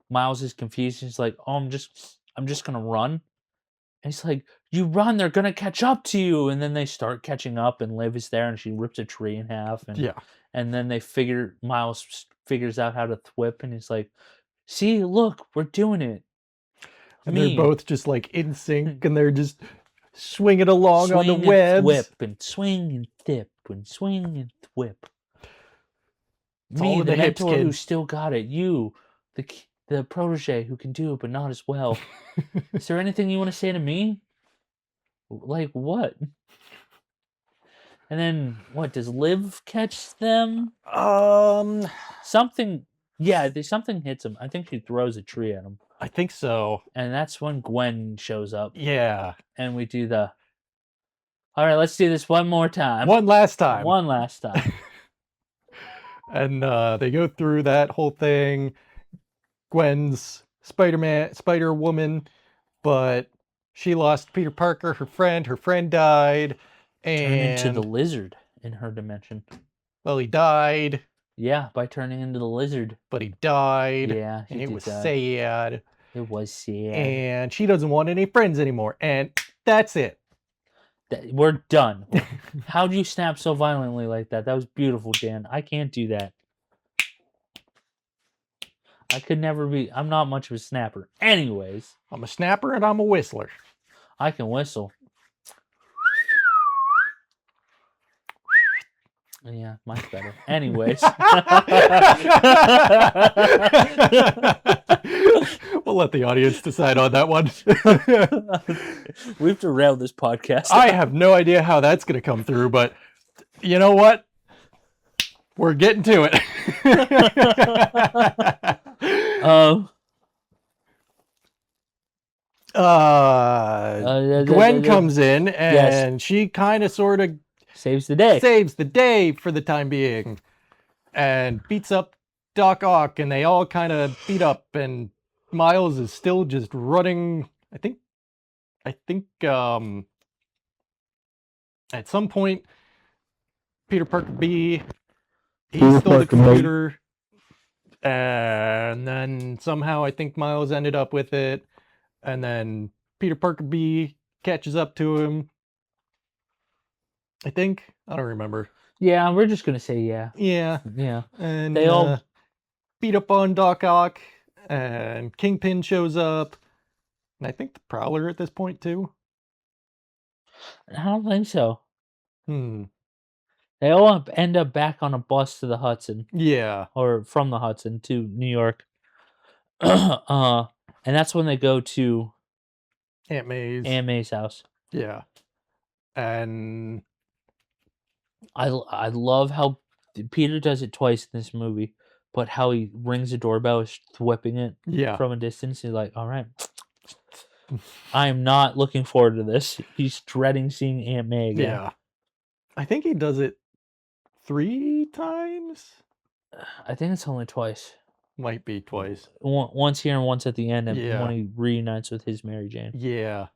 Miles is confused. He's like, "Oh, I'm just gonna run." And he's like, "You run, they're gonna catch up to you." And then they start catching up, and Liv is there, and she rips a tree in half. And and then Miles figures out how to thwip, and he's like, "See, look, we're doing it." And they're both just like in sync, and they're just swinging along on the webs. Thwip and swing and thip and swing and thwip. It's Me, all in the the hips, mentor who kids. still got it. You, the protege who can do it but not as well. Is there anything you want to say to me? Like what? And then what? Does Liv catch them? Something. Yeah, something hits him. I think she throws a tree at him. I think so. And that's when Gwen shows up. Yeah. And we do the. All right, let's do this one more time. One last time. One last time. And they go through that whole thing. Gwen's Spider-Woman, but she lost Peter Parker, her friend died, and turned into the lizard in her dimension. Well, he died. Yeah, by turning into the lizard. But he died. Yeah, and it was sad. It was sad. And she doesn't want any friends anymore, and that's it. We're done. How'd you snap so violently like that? That was beautiful, Dan. I can't do that. I could never be. I'm not much of a snapper. Anyways. I'm a snapper and I'm a whistler. I can whistle. Yeah, much better. Anyways. We'll let the audience decide on that one. We've derailed this podcast. I have no idea how that's going to come through, but you know what? We're getting to it. Gwen comes in and she kind of sort of saves the day. Saves the day for the time being. And beats up Doc Ock, and they all kind of beat up, and Miles is still just running. I think at some point Peter Parker B, he stole the computer, and then somehow I think Miles ended up with it, and then Peter Parker B catches up to him. I think. I don't remember. Yeah, we're just gonna say yeah. Yeah. Yeah. And they all beat up on Doc Ock, and Kingpin shows up, and I think the Prowler at this point too. I don't think so. They all end up back on a bus to the Hudson. Yeah. Or from the Hudson to New York. And that's when they go to Aunt May's house. Yeah. And I love how Peter does it twice in this movie, but how he rings the doorbell, is whipping it from a distance. He's like, all right, I am not looking forward to this. He's dreading seeing Aunt May again. Yeah. I think he does it 3 times. I think it's only twice. Might be twice. Once here and once at the end, and when Yeah. he reunites with his Mary Jane. Yeah.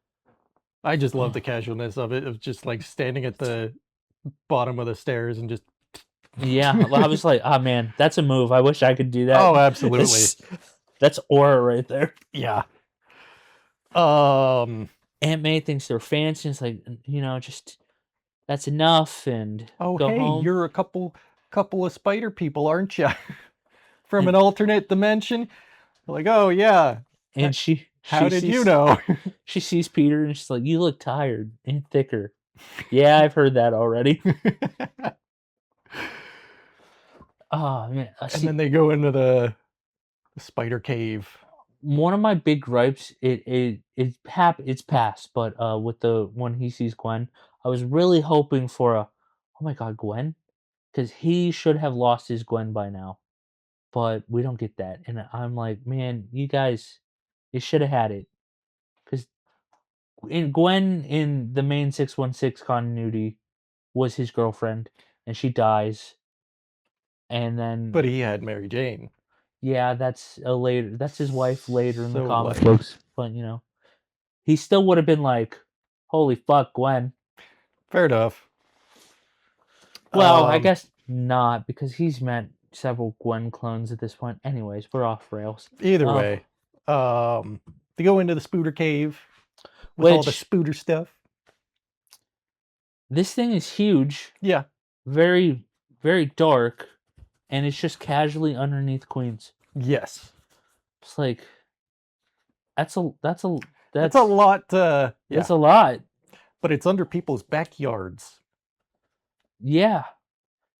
I just love the casualness of it, of just, like, standing at the bottom of the stairs and just Yeah, well, I was like, "Ah, man, that's a move. I wish I could do that." Oh, absolutely. It's that's aura right there. Yeah. Um, Aunt May thinks they're fancy, and it's like, just that's enough, and "Oh, go hey, home. you're a couple of spider people, aren't you? From And an alternate dimension?" Like, "Oh, yeah. and she How she did you sees know?" she sees Peter, and she's like, "You look tired and thicker." Yeah, I've heard that already. Oh, man, And then they go into the spider cave. one of my big gripes, it's past, but, with the when he sees Gwen, I was really hoping for a, "Oh my god, Gwen?" Because he should have lost his Gwen by now, but we don't get that, and I'm like, "Man, you guys, you shoulda had it." Because in Gwen in the main 616 continuity was his girlfriend, and she dies, and then But he had Mary Jane. yeah, that's his wife later in the So, comic like books, but, he still would have been like, "Holy fuck, Gwen." fair enough. Well, I Um, guess not because he's met several Gwen clones at this point. Anyways, we're off rails. either Um, way, um, they go into the Spooter cave with all the which Spooter stuff. this thing is huge, Yeah. very, very dark, and it's just casually underneath Queens. Yes. It's like that's a that's a That's a lot, yeah, that's a lot. but it's under people's backyards. Yeah.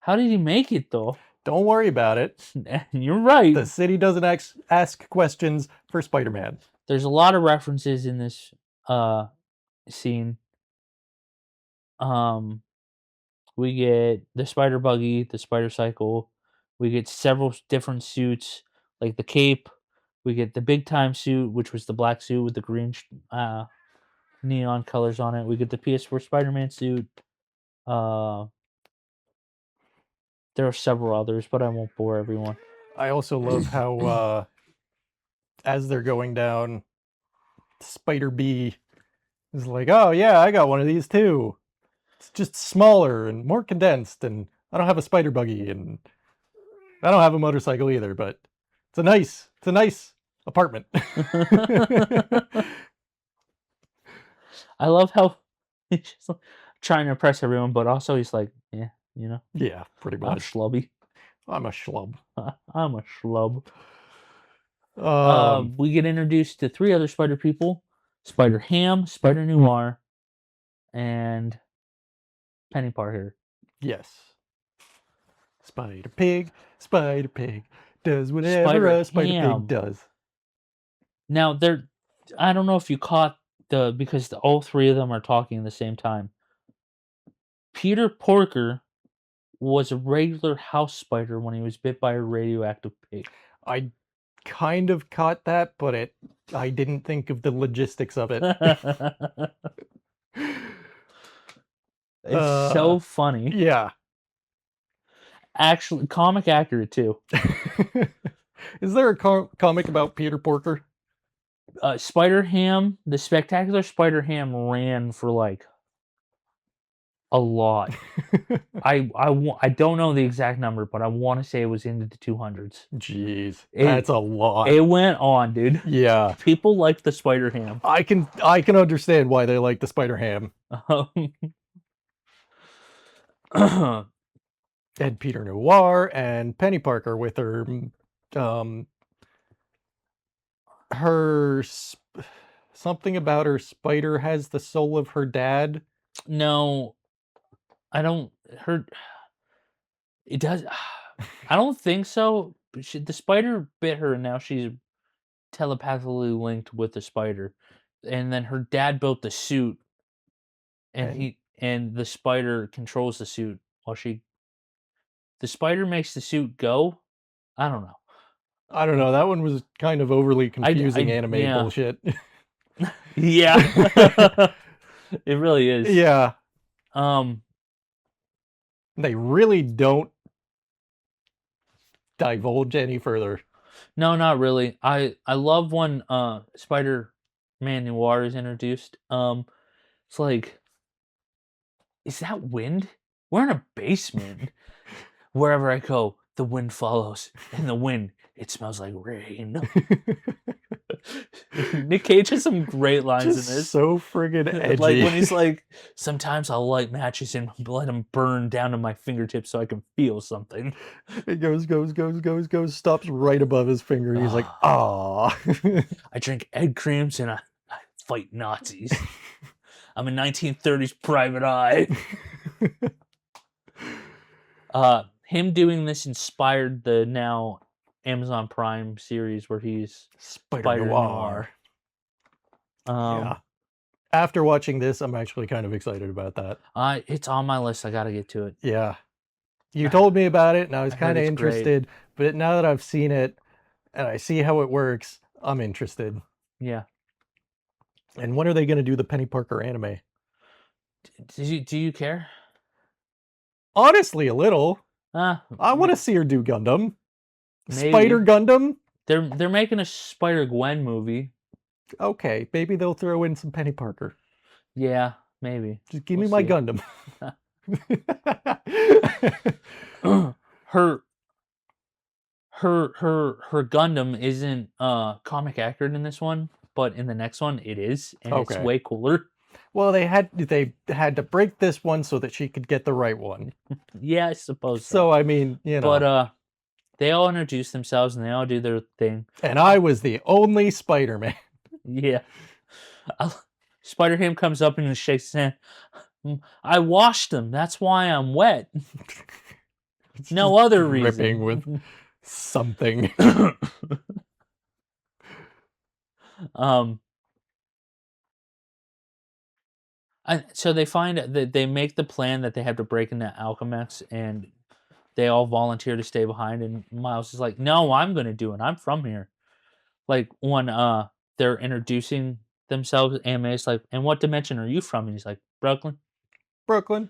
How did he make it though? Don't worry about it. You're right. The city doesn't ask questions for Spider-Man. There's a lot of references in this scene. Um we get the spider buggy, the spider cycle. We get several different suits, like the cape. We get the big time suit, which was the black suit with the green neon colors on it. We get the PS4 Spider-Man suit. Uh, there are several others, but I won't bore everyone. I also love how, as they're going down, Spider Bee is like, "Oh yeah, I got one of these too. It's just smaller and more condensed, and I don't have a spider buggy, and I don't have a motorcycle either, but it's a nice apartment." I love how he's just like trying to impress everyone, but also he's like, yeah, Yeah, pretty I'm much. schlubby. I'm a schlub. I'm a schlub. Um, We get introduced to three other spider people: Spider Ham, Spider Noir, and Penny Parker. yes. Spider Pig does whatever Spider a Spider Ham. Pig does. Now I don't know if you caught because all three of them are talking at the same time. Peter Porker was a regular house spider when he was bit by a radioactive pig. I kind of caught that, but I didn't think of the logistics of it. It's so funny. Yeah. Actually, comic accurate too. Is there a comic about Peter Porker? Spider Ham, the Spectacular Spider Ham ran for like a lot. I don't know the exact number, but I want to say it was into the 200s. Jeez, that's a lot. It went on, dude. Yeah, People like the Spider Ham. I can understand why they like the Spider Ham. And Peter Noir and Penny Parker with her something about her spider has the soul of her dad. No, I don't. It does. I don't think so. But the spider bit her, and now she's telepathically linked with the spider. And then her dad built the suit, and the spider controls the suit while the spider makes the suit go. I don't know. I don't know. That one was kind of overly confusing anime bullshit. Yeah, it really is. Yeah. They really don't divulge any further. No, not really. I love when Spider-Man Noir is introduced. It's like, is that wind? We're in a basement. Wherever I go, the wind follows, and the wind, it smells like rain. Nick Cage has some great lines Just in this. so friggin' edgy. Like when he's like, sometimes I'll light matches and let them burn down to my fingertips so I can feel something. It goes, stops right above his finger. And he's like, ah. I drink egg creams and I fight Nazis. I'm a 1930s private eye. Him doing this inspired the now Amazon Prime series where he's Spider Noir. Yeah. After watching this, I'm actually kind of excited about that. It's on my list. I got to get to it. Yeah. You told me about it, and I was I heard kind of it's great. interested. But now that I've seen it, and I see how it works, I'm interested. Yeah. And when are they going to do the Penny Parker anime? Do you care? Honestly, a little. I want to see her do Gundam. Maybe. Spider Gundam? They're making a Spider-Gwen movie. Okay, maybe they'll throw in some Penny Parker. Yeah, maybe. Just give We'll me my see. Gundam. her Gundam isn't comic accurate in this one, but in the next one it is, and it's Okay. way cooler. Well, they had to break this one so that she could get the right one. Yeah, I suppose so. So I mean, you know. But they all introduce themselves and they all do their thing. And I was the only Spider-Man. Yeah. Spider-Ham comes up and shakes his hand. I washed them. That's why I'm wet. No other reason. Ripping with something. So they find that they make the plan that they have to break into Alchemax, and they all volunteer to stay behind. And Miles is like, "No, I'm going to do it. I'm from here." Like when they're introducing themselves, Aunt May's like, "And what dimension are you from?" And he's like, "Brooklyn." Brooklyn.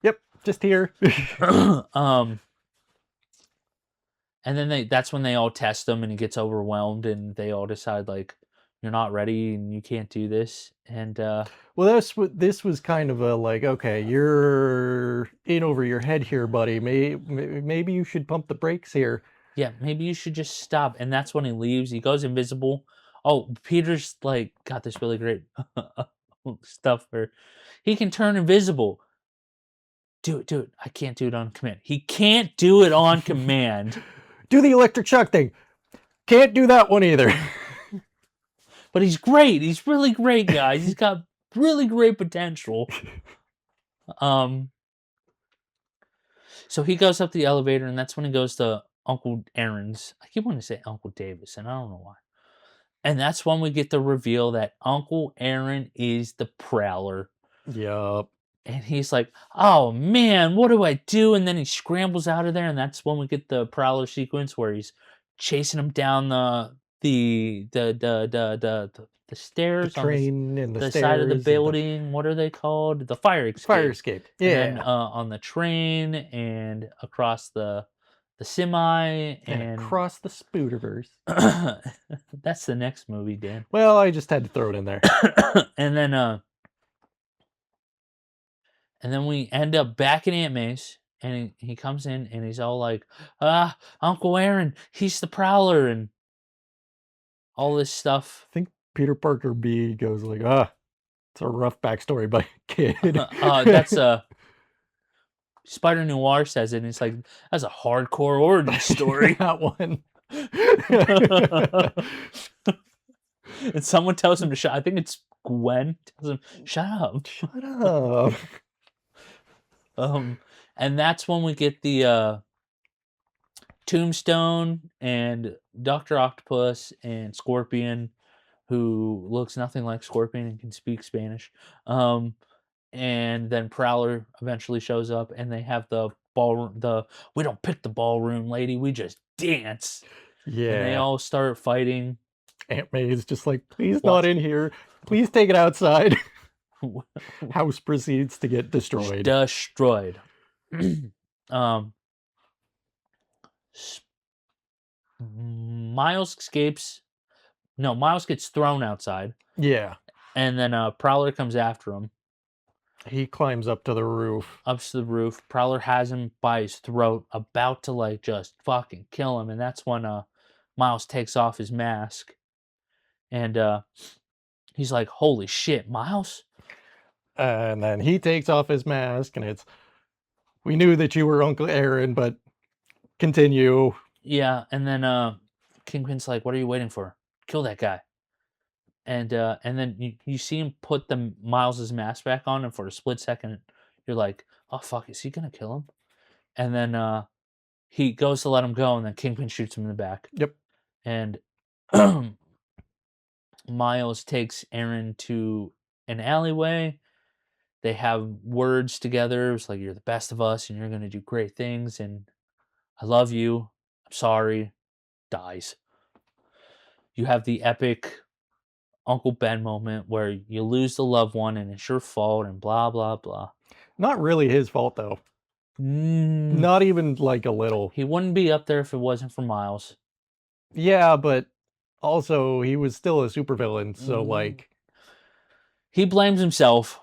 Yep, just here. And then that's when they all test him, and he gets overwhelmed, and they all decide like, "You're not ready, and you can't do this." And well, this was kind of a like, okay, you're in over your head here, buddy. Maybe you should pump the brakes here. Yeah, maybe you should just stop. And that's when he leaves. He goes invisible. Oh, Peter's like got this really great stuff where he can turn invisible. Do it. I can't do it on command. He can't do it on command. Do the electric shock thing. Can't do that one either. But he's great. He's really great, guys. He's got really great potential. So he goes up the elevator, and that's when he goes to Uncle Aaron's. I keep wanting to say Uncle Davis, and I don't know why. And that's when we get the reveal that Uncle Aaron is the Prowler. Yup. And he's like, "Oh man, what do I do?" And then he scrambles out of there, and that's when we get the Prowler sequence where he's chasing him down the stairs, The train and the stairs side of the and building. What are they called? The fire escape. Fire escape. Yeah. And then on the train and across the semi and across the Spooderverse. That's the next movie, Dan. Well, I just had to throw it in there. And then we end up back in Aunt May's, and he comes in and he's all like, Uncle Aaron, he's the Prowler, and all this stuff. I think Peter Parker B goes like, it's a rough backstory by a kid. That's Spider Noir says it, and it's like, that's a hardcore origin story. That one. And someone tells him to shut. I think it's Gwen tells him, "Shut up." Shut up. And that's when we get the Tombstone and Dr. Octopus and Scorpion, who looks nothing like Scorpion and can speak Spanish. And then Prowler eventually shows up, and they have the ballroom. We don't pick the ballroom, lady. We just dance. Yeah. And they all start fighting. Aunt May is just like, please not in here. Please take it outside. House proceeds to get destroyed. Destroyed. S- Miles escapes. No, Miles gets thrown outside, Yeah. and then Prowler comes after him He climbs up to the roof. up to the roof. Prowler has him by his throat, about to like just fucking kill him, and that's when Miles takes off his mask, and he's like, "Holy shit, Miles!" And then he takes off his mask, and it's, we knew that you were Uncle Aaron, but continue. Yeah, and then Kingpin's like, "What are you waiting for? Kill that guy!" And then you see him put the Miles's mask back on, and for a split second, you're like, "Oh fuck, is he gonna kill him?" And then he goes to let him go, and then Kingpin shoots him in the back, Yep. and Miles takes Aaron to an alleyway. They have words together. It's like, "You're the best of us, and you're gonna do great things, and I love you. I'm sorry." Dies. You have the epic Uncle Ben moment where you lose the loved one and it's your fault and blah blah blah. Not really his fault, though. Mm, Not even like a little. he wouldn't be up there if it wasn't for Miles. Yeah, but also he was still a supervillain, so Mm, like, he blames himself.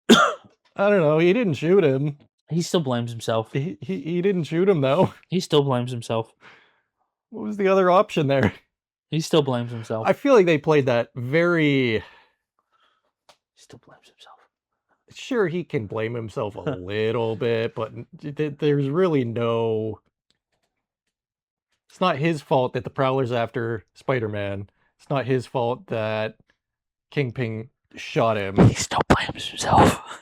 I don't know. He didn't shoot him. He still blames himself. He didn't shoot him though. He still blames himself. What was the other option there? He still blames himself. I feel like they played that very. He still blames himself. Sure, he can blame himself a little bit, but there's really no. It's not his fault that the Prowler's after Spider-Man. It's not his fault that Kingpin shot him. He still blames himself.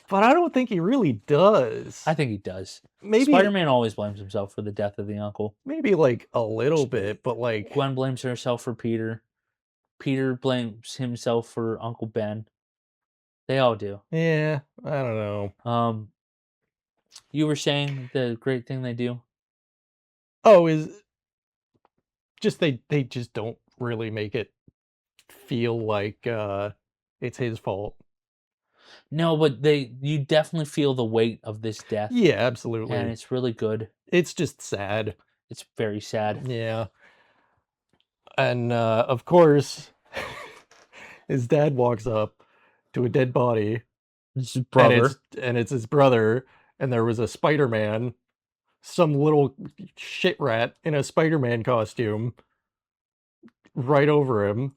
But I don't think he really does. I think he does. Maybe Spider-Man always blames himself for the death of the uncle. maybe like a little bit, but like, Gwen blames herself for Peter. Peter blames himself for Uncle Ben. They all do. yeah, I don't know. You were saying the great thing they do. Oh, is just they just don't really make it feel like it's his fault. No, but you definitely feel the weight of this death, Yeah, absolutely. and it's really good. It's just sad. It's very sad. Yeah. And of course, his dad walks up to a dead body, It's his and brother. it's his brother, and there was a Spider-Man, some little shit rat in a Spider-Man costume right over him.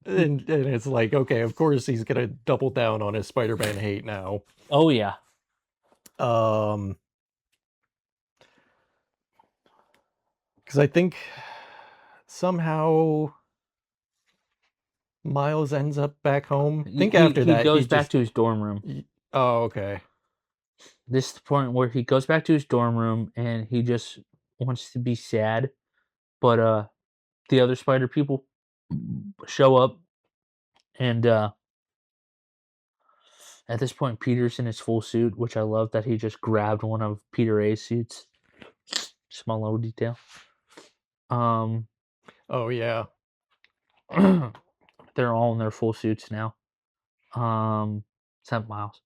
And it's like, okay, of course he's gonna double down on his Spider-Man hate now. Oh yeah, Because I think somehow Miles ends up back home. I think after that he goes he back just. to his dorm room. Oh, okay. This is the point where he goes back to his dorm room and he just wants to be sad, but the other spider people show up, and at this point Peter's in his full suit, which I love that he just grabbed one of Peter A's suits. Small little detail. Oh yeah. They're all in their full suits now. Except Miles.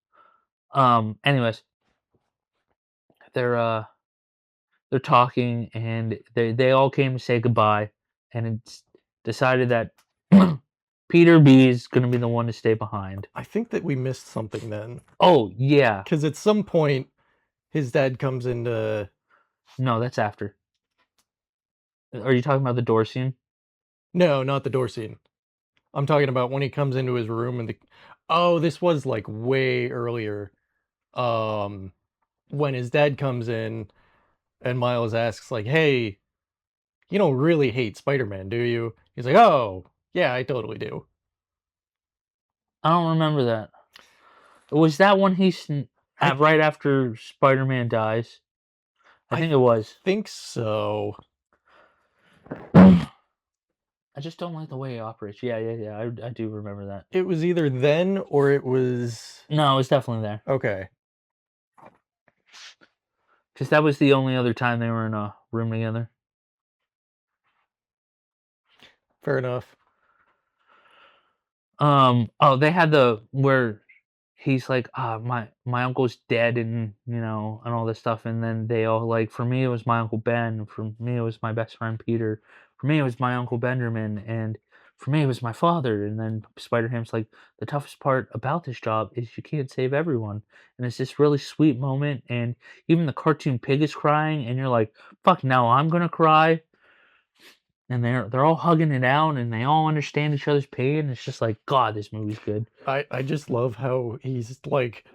Anyways, they're talking and they all came to say goodbye, and it's decided that Peter B is gonna be the one to stay behind. I think that we missed something then, Oh yeah. because at some point his dad comes into. No, that's after. Are you talking about the door scene? No, not the door scene. I'm talking about when he comes into his room and the. Oh, this was like way earlier. Um, when his dad comes in and Miles asks like, "Hey, you don't really hate Spider-Man, do you?" He's like, "Oh, yeah, I totally do." I don't remember that. Was that when I right after Spider-Man dies? I I think it was. think so. I just don't like the way he operates. Yeah. I do remember that. It was either then or it was. No, it was definitely there. Okay. Because that was the only other time they were in a room together. Fair enough. Oh, they had where he's like, my uncle's dead, and and all this stuff, and then they all like, for me it was my uncle Ben, for me it was my best friend Peter, for me it was my uncle Benjamin, and for me it was my father. And then Spider-Ham's like, the toughest part about this job is you can't save everyone. And it's this really sweet moment, and even the cartoon pig is crying, and you're like, fuck, now I'm gonna cry. And they're all hugging it out, and they all understand each other's pain. It's just like, God, this movie's good. I just love how he's like,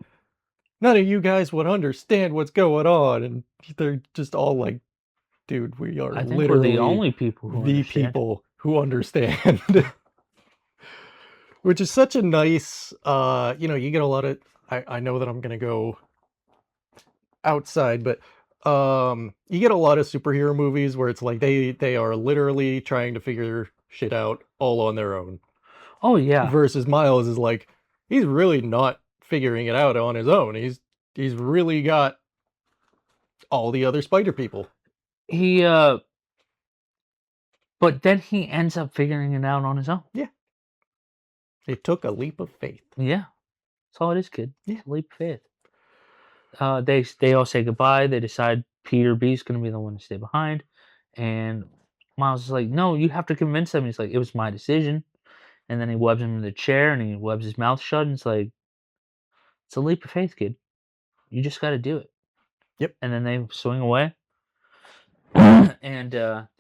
none of you guys would understand what's going on, and they're just all like, dude, we are I think we're the literally only people who the understand. people who understand. Which is such a nice, you get a lot of, I know that I'm gonna go outside, but you get a lot of superhero movies where it's like they are literally trying to figure shit out all on their own. Oh yeah, Versus Miles is like, he's really not figuring it out on his own. He's really got all the other spider people. he but then he ends up figuring it out on his own. Yeah. It took a leap of faith. Yeah, that's all it is, kid. Yeah. It's a leap of faith. They all say goodbye. They decide Peter B is going to be the one to stay behind, and Miles is like, "No, you have to convince them." He's like, "It was my decision." And then he webs him in the chair, and he webs his mouth shut, and it's like, "It's a leap of faith, kid. You just got to do it." Yep. And then they swing away, and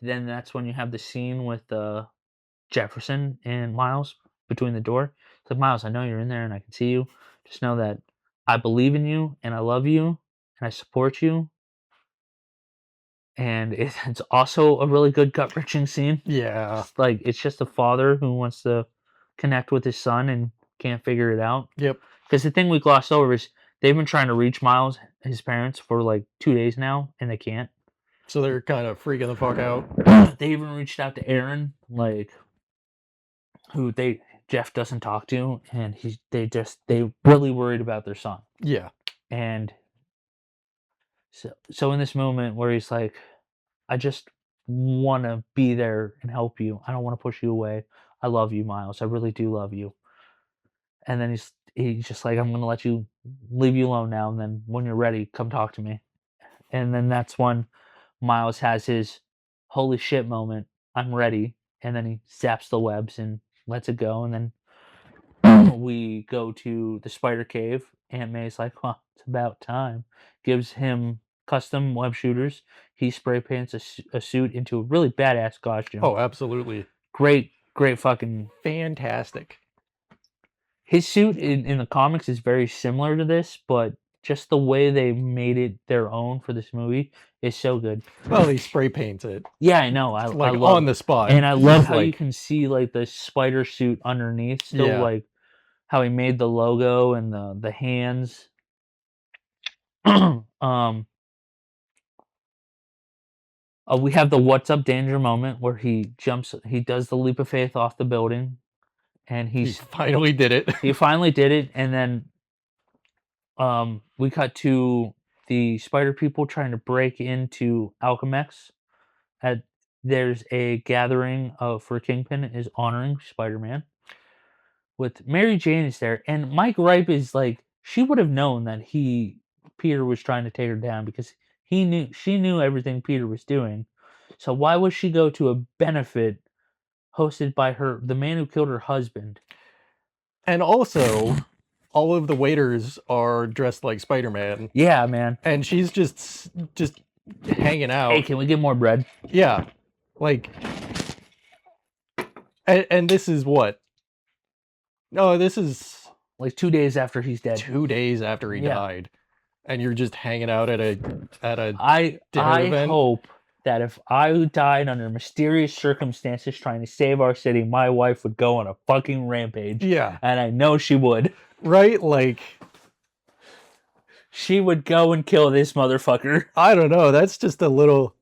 then that's when you have the scene with Jefferson and Miles between the door. It's like, Miles, I know you're in there and I can see you. Just know that I believe in you and I love you and I support you. And it's also a really good gut wrenching scene. Yeah. It's just a father who wants to connect with his son and can't figure it out. Yep. Because the thing we glossed over is they've been trying to reach Miles, his parents, for like 2 days now, and they can't. So they're kind of freaking the fuck out. They even reached out to Aaron, who Jeff doesn't talk to, and they really worried about their son. Yeah. And so in this moment where he's like, I just want to be there and help you. I don't want to push you away. I love you, Miles. I really do love you. And then he's just like, I'm gonna let you leave you alone now, and then when you're ready, come talk to me. And then that's when Miles has his holy shit moment. I'm ready. And then he zaps the webs and lets it go. And then we go to the spider cave. Aunt May's like, well, it's about time. Gives him custom web shooters. He spray paints a suit into a really badass costume. Oh, absolutely. Great fucking. Fantastic. His suit in the comics is very similar to this, but just the way they made it their own for this movie is so good. Well, he spray paints it. Yeah, I know. I Like love on the spot. and I love how you like, can see like the spider suit underneath still, Yeah. like how he made the logo and the hands. We have the "What's up, danger" moment where he does the leap of faith off the building, and he finally did it. he finally did it, and then we cut to the spider people trying to break into Alchemex. There's a gathering for Kingpin is honoring Spider-Man. With Mary Jane is there, and Mike Ripe is like, she would have known that Peter was trying to take her down because she knew everything Peter was doing. So why would she go to a benefit hosted by the man who killed her husband? And also, all of the waiters are dressed like Spider-Man. Yeah, man. And she's just hanging out. Hey, can we get more bread? Yeah. Like, and this is what? No, this is like 2 days after he's dead. 2 days after he died. And you're just hanging out at a dinner event. Hope that if I died under mysterious circumstances trying to save our city, my wife would go on a fucking rampage. Yeah. And I know she would. Right? Like, she would go and kill this motherfucker. I don't know. That's just a little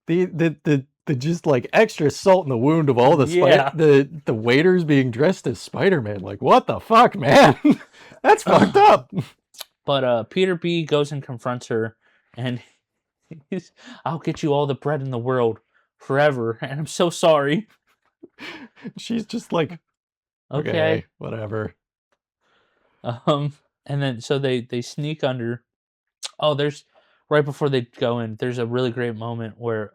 the just like extra salt in the wound of all the the waiters being dressed as Spider-Man. Like, what the fuck, man? That's fucked up. But Peter B goes and confronts her, and I'll get you all the bread in the world forever, and I'm so sorry. She's just like, okay, whatever. And then so they sneak under. Oh, there's right before they go in, there's a really great moment where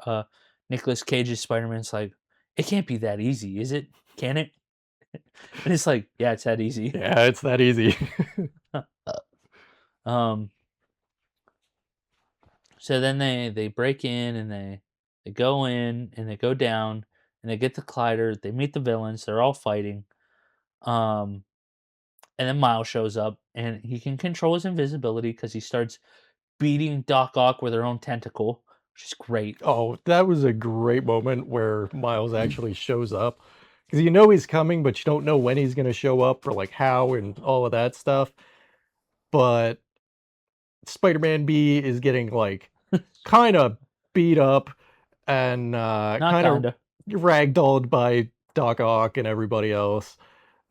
Nicolas Cage's Spider-Man's like, "It can't be that easy, is it? Can it?" And it's like, "Yeah, it's that easy." Yeah, it's that easy. Um, so then they break in and they go in and they go down and they get the Collider. They meet the villains. They're all fighting. Um, and then Miles shows up and he can control his invisibility because he starts beating Doc Ock with her own tentacle, which is great. Oh, that was a great moment where Miles actually shows up. Because you know he's coming, but you don't know when he's going to show up or like how and all of that stuff. But Spider-Man B is getting like kind of beat up and Not kind of kinda. ragdolled by Doc Ock and everybody else.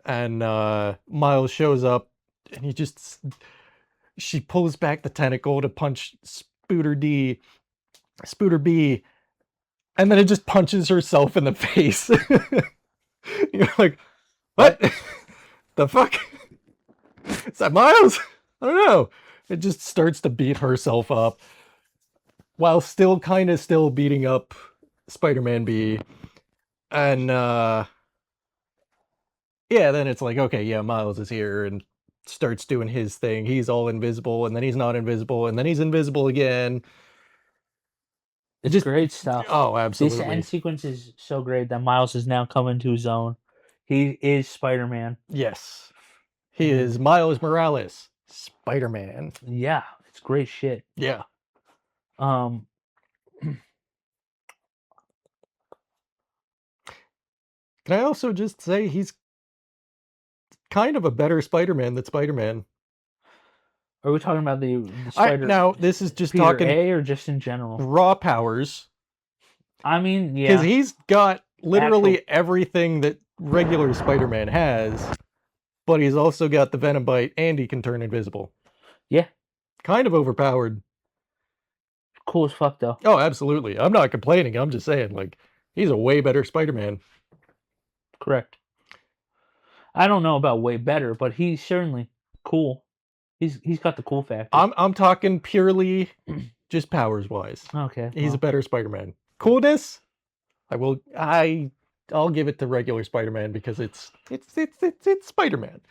And Miles shows up and she pulls back the tentacle to punch Spooter B, and then it just punches herself in the face. You're like, what? The fuck? Is that Miles? I don't know. It just starts to beat herself up while still kind of still beating up Spider-Man B. And yeah, then it's like, okay, yeah, Miles is here and starts doing his thing. He's all invisible, and then he's not invisible, and then he's invisible again. It's Just great stuff. oh, This end absolutely. sequence is so great that Miles is now coming to his own. He is Spider-Man, Yes. He and is Miles Morales, Spider-Man. yeah, it's great shit. Yeah. Um, Can I also just say he's kind of a better Spider-Man than Spider-Man? are we talking about the I Spider now this is just Peter talking A or just in general? raw powers I mean, because yeah, he's got actual literally everything that regular Spider-Man has, but he's also got the Venom Bite and he can turn invisible. yeah, Kind of overpowered. cool as fuck though. Oh, absolutely. I'm not complaining. I'm just saying, like, he's a way better Spider-Man. Correct. I don't know about way better, but he's certainly cool. He's got the cool factor. I'm talking purely just powers wise. Okay, He's a well, better Spider-Man. Coolness, I'll give it to regular Spider-Man because it's Spider-Man.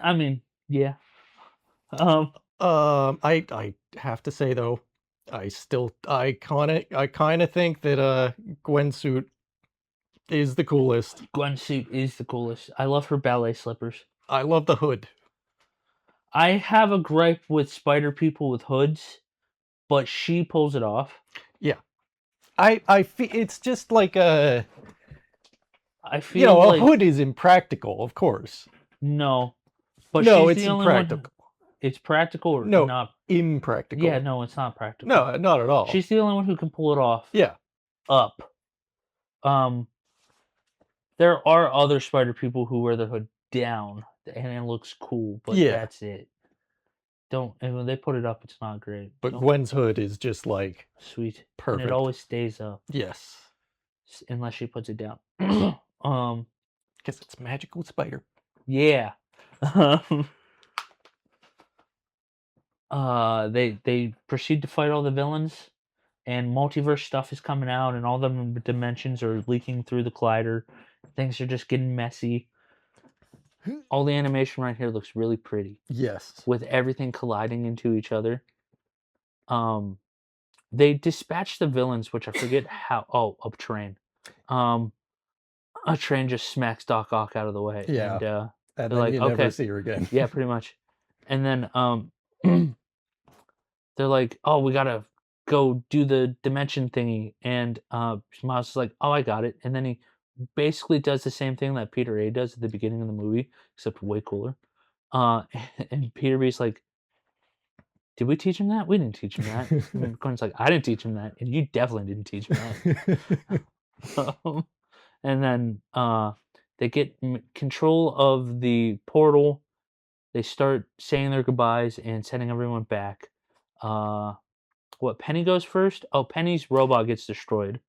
I mean, yeah. I have to say though, I kind of think that Gwen's suit is the coolest. Gwen's suit is the coolest. I love her ballet slippers. I love the hood. I have a gripe with spider people with hoods, but she pulls it off. Yeah, I feel it's just like a I you feel know a like hood is impractical, of course. no, but No, she's it's the only one. impractical. It's practical or No, not? impractical. Yeah, no, it's not practical. No, not at all. She's the only one who can pull it off. Yeah. Up. Um, there are other spider people who wear their hood down, and it looks cool, but Yeah. that's it. Don't and when they put it up, it's not great. But Don't Gwen's hood is just like sweet. And perfect. it always stays up. Yes. Unless she puts it down. Because it's magical spider. Yeah. They proceed to fight all the villains, and multiverse stuff is coming out, and all the dimensions are leaking through the collider. Things are just getting messy. All the animation right here looks really pretty, Yes. with everything colliding into each other. They dispatch the villains, which I forget how. Oh, a train. A train just smacks Doc Ock out of the way. Yeah. And And they're then like, you never okay, see her again. yeah, pretty much. And then they're like, oh, we gotta go do the dimension thingy. And Miles is like, oh, I got it. And then he basically does the same thing that Peter A does at the beginning of the movie, except way cooler. And Peter B's like, did we teach him that? We didn't teach him that. And Gwen's like, I didn't teach him that, and you definitely didn't teach him that. And then they get control of the portal. They start saying their goodbyes and sending everyone back. What, Penny goes first? Oh, Penny's robot gets destroyed.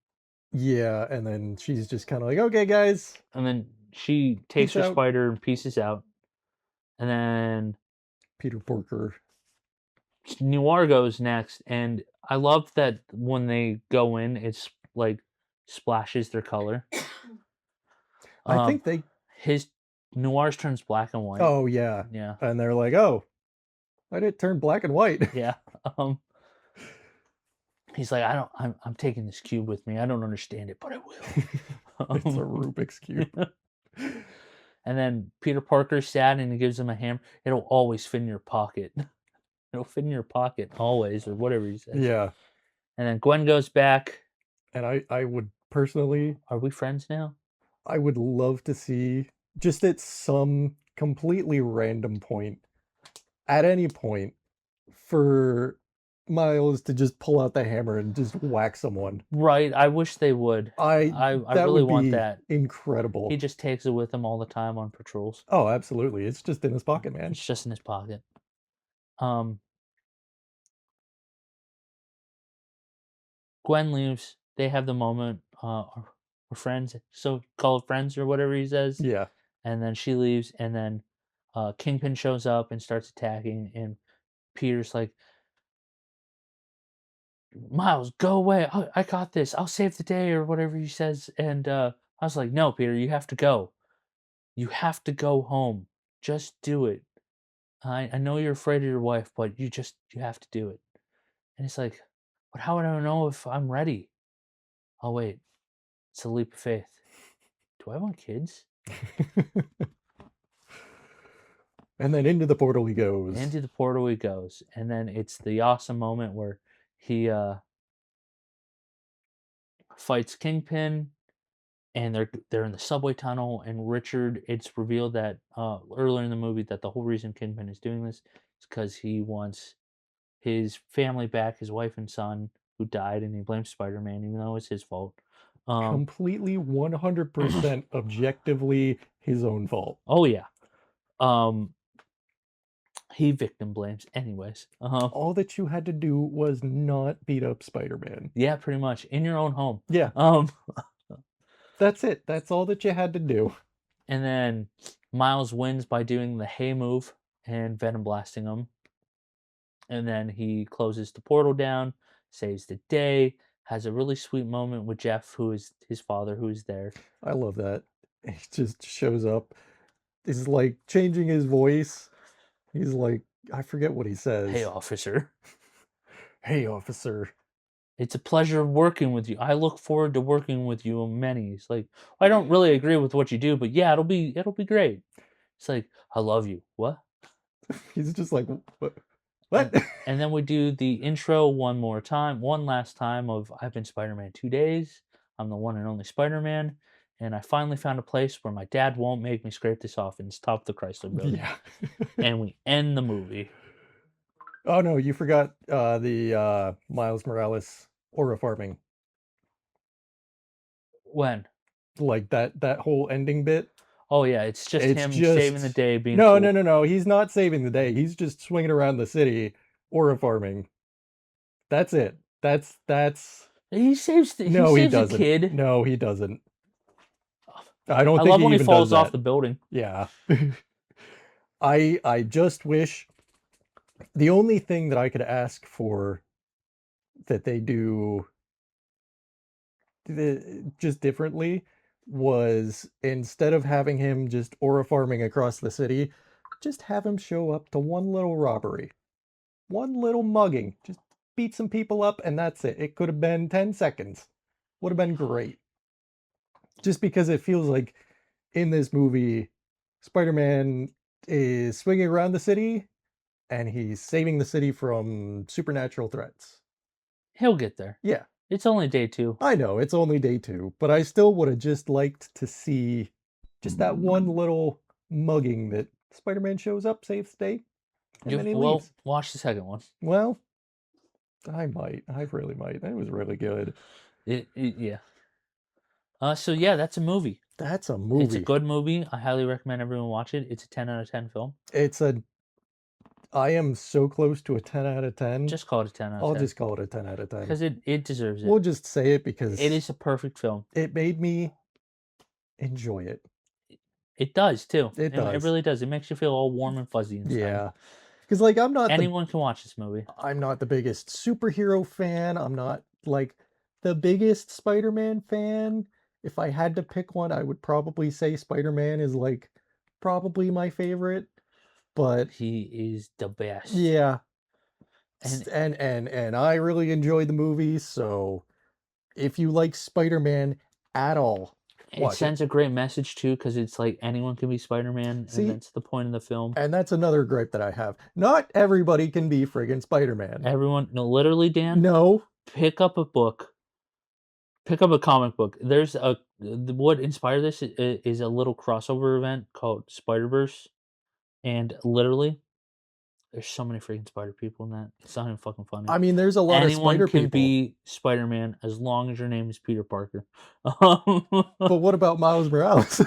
Yeah, and then she's just kind of like, okay, guys. And then she takes Peace her out. spider and pieces out. And then Peter Porker. Noir goes next, and I love that when they go in, it's like splashes their color. I think they His Noir's turns black and white. oh, yeah. Yeah, And they're like, "Oh, why did it turn black and white?" yeah. He's like, I'm taking this cube with me. I don't understand it, but I will. It's a Rubik's Cube. And then Peter Parker's sad, and he gives him a hammer. It'll always fit in your pocket. It'll fit in your pocket always, or whatever he says. Yeah. And then Gwen goes back. And I would personally, Are we friends now? I would love to see just at some completely random point, at any point, for Miles to just pull out the hammer and just whack someone. Right. I wish they would. I That really would want be that. incredible. He just takes it with him all the time on patrols. Oh, absolutely. It's just in his pocket, man. It's just in his pocket. Gwen leaves. They have the moment. We're friends, so call it friends or whatever he says. Yeah. And then she leaves, and then Kingpin shows up and starts attacking. And Peter's like, "Miles, go away! I got this. I'll save the day," or whatever he says. And I was like, "No, Peter, you have to go. You have to go home. Just do it. I know you're afraid of your wife, but you have to do it." And it's like, "But how would I know if I'm ready?" Oh wait, it's a leap of faith. Do I want kids? And then into the portal he goes. Into the portal he goes, and then it's the awesome moment where he fights Kingpin, and they're in the subway tunnel, and Richard. It's revealed that earlier in the movie that the whole reason Kingpin is doing this is because he wants his family back, his wife and son who died, and he blames Spider-Man, even though it's his fault. Completely 100% objectively his own fault. Oh yeah. He victim blames anyways. All that you had to do was not beat up Spider-Man. Yeah, pretty much in your own home. Yeah. That's it. That's all that you had to do. And then Miles wins by doing the hay move and Venom blasting him. And then he closes the portal down, saves the day, has a really sweet moment with Jeff, who is his father, who is there. I love that. He just shows up. He's like changing his voice. He's like, I forget what he says. Hey, officer. Hey, officer. It's a pleasure working with you. I look forward to working with you on many. It's like, I don't really agree with what you do, but yeah, it'll be great. It's like, I love you. What? He's just like, what? And then we do the intro one last time of I've been Spider-Man 2 days. I'm the one and only Spider-Man. And I finally found a place where my dad won't make me scrape this off and stop the Chrysler Building. Yeah. And we end the movie. Oh no, you forgot the Miles Morales aura farming. When? Like that whole ending bit. Oh yeah, it's just him saving the day. Being no, cool. no. He's not saving the day. He's just swinging around the city aura farming. That's it. That's. He saves. He saves doesn't. A kid. No, he doesn't. I don't. I love when he falls off the building. Yeah. I just wish. The only thing that I could ask for that they do just differently was instead of having him just aura farming across the city, just have him show up to one little robbery, one little mugging, just beat some people up, and that's it. It could have been 10 seconds. Would have been great. Just because it feels like in this movie, Spider-Man is swinging around the city and he's saving the city from supernatural threats. He'll get there. Yeah. It's only day 2. I know, it's only day 2, but I still would have just liked to see just that one little mugging that Spider-Man shows up, saves the day, and then he leaves. Watch the second one. Well, I might. I really might. That was really good. Yeah. So yeah, that's a movie. That's a movie. It's a good movie. I highly recommend everyone watch it. It's a 10 out of 10 film. I am so close to a 10 out of 10. Just call it a 10 out of 10. I'll just call it a 10 out of 10. Because it deserves it. We'll just say it because it is a perfect film. It made me enjoy it. It does too. It does. It really does. It makes you feel all warm and fuzzy inside. Yeah. Because like Anyone can watch this movie. I'm not the biggest superhero fan. I'm not like the biggest Spider-Man fan. If I had to pick one, I would probably say Spider-Man is like probably my favorite. But He is the best. yeah, And and I really enjoyed the movie. So if you like Spider-Man at all, it watch it. sends a great message too, because it's like anyone can be Spider-Man, See? and that's the point of the film. And that's another gripe that I have. Not everybody can be friggin' Spider-Man. Everyone, no, literally, Dan, No. pick up a book, pick up a comic book. There's what inspired this is a little crossover event called Spider-Verse, and literally, there's so many freaking Spider people in that. It's not even fucking funny. I mean, there's a lot of Anyone Spider can people. be Spider-Man as long as your name is Peter Parker. But what about Miles Morales?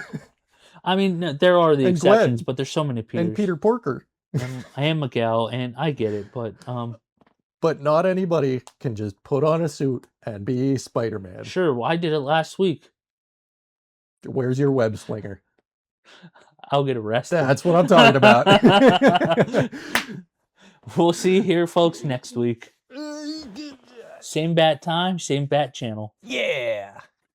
I mean, no, there are the And exceptions, Gwen. but there's so many Peters. And Peter Porker. And I am Miguel, and I get it, but But not anybody can just put on a suit and be Spider-Man. sure. Well, I did it last week. Where's your web slinger? I'll get arrested. That's what I'm talking about. We'll see you here, folks, next week. Same bat time, same bat channel. Yeah.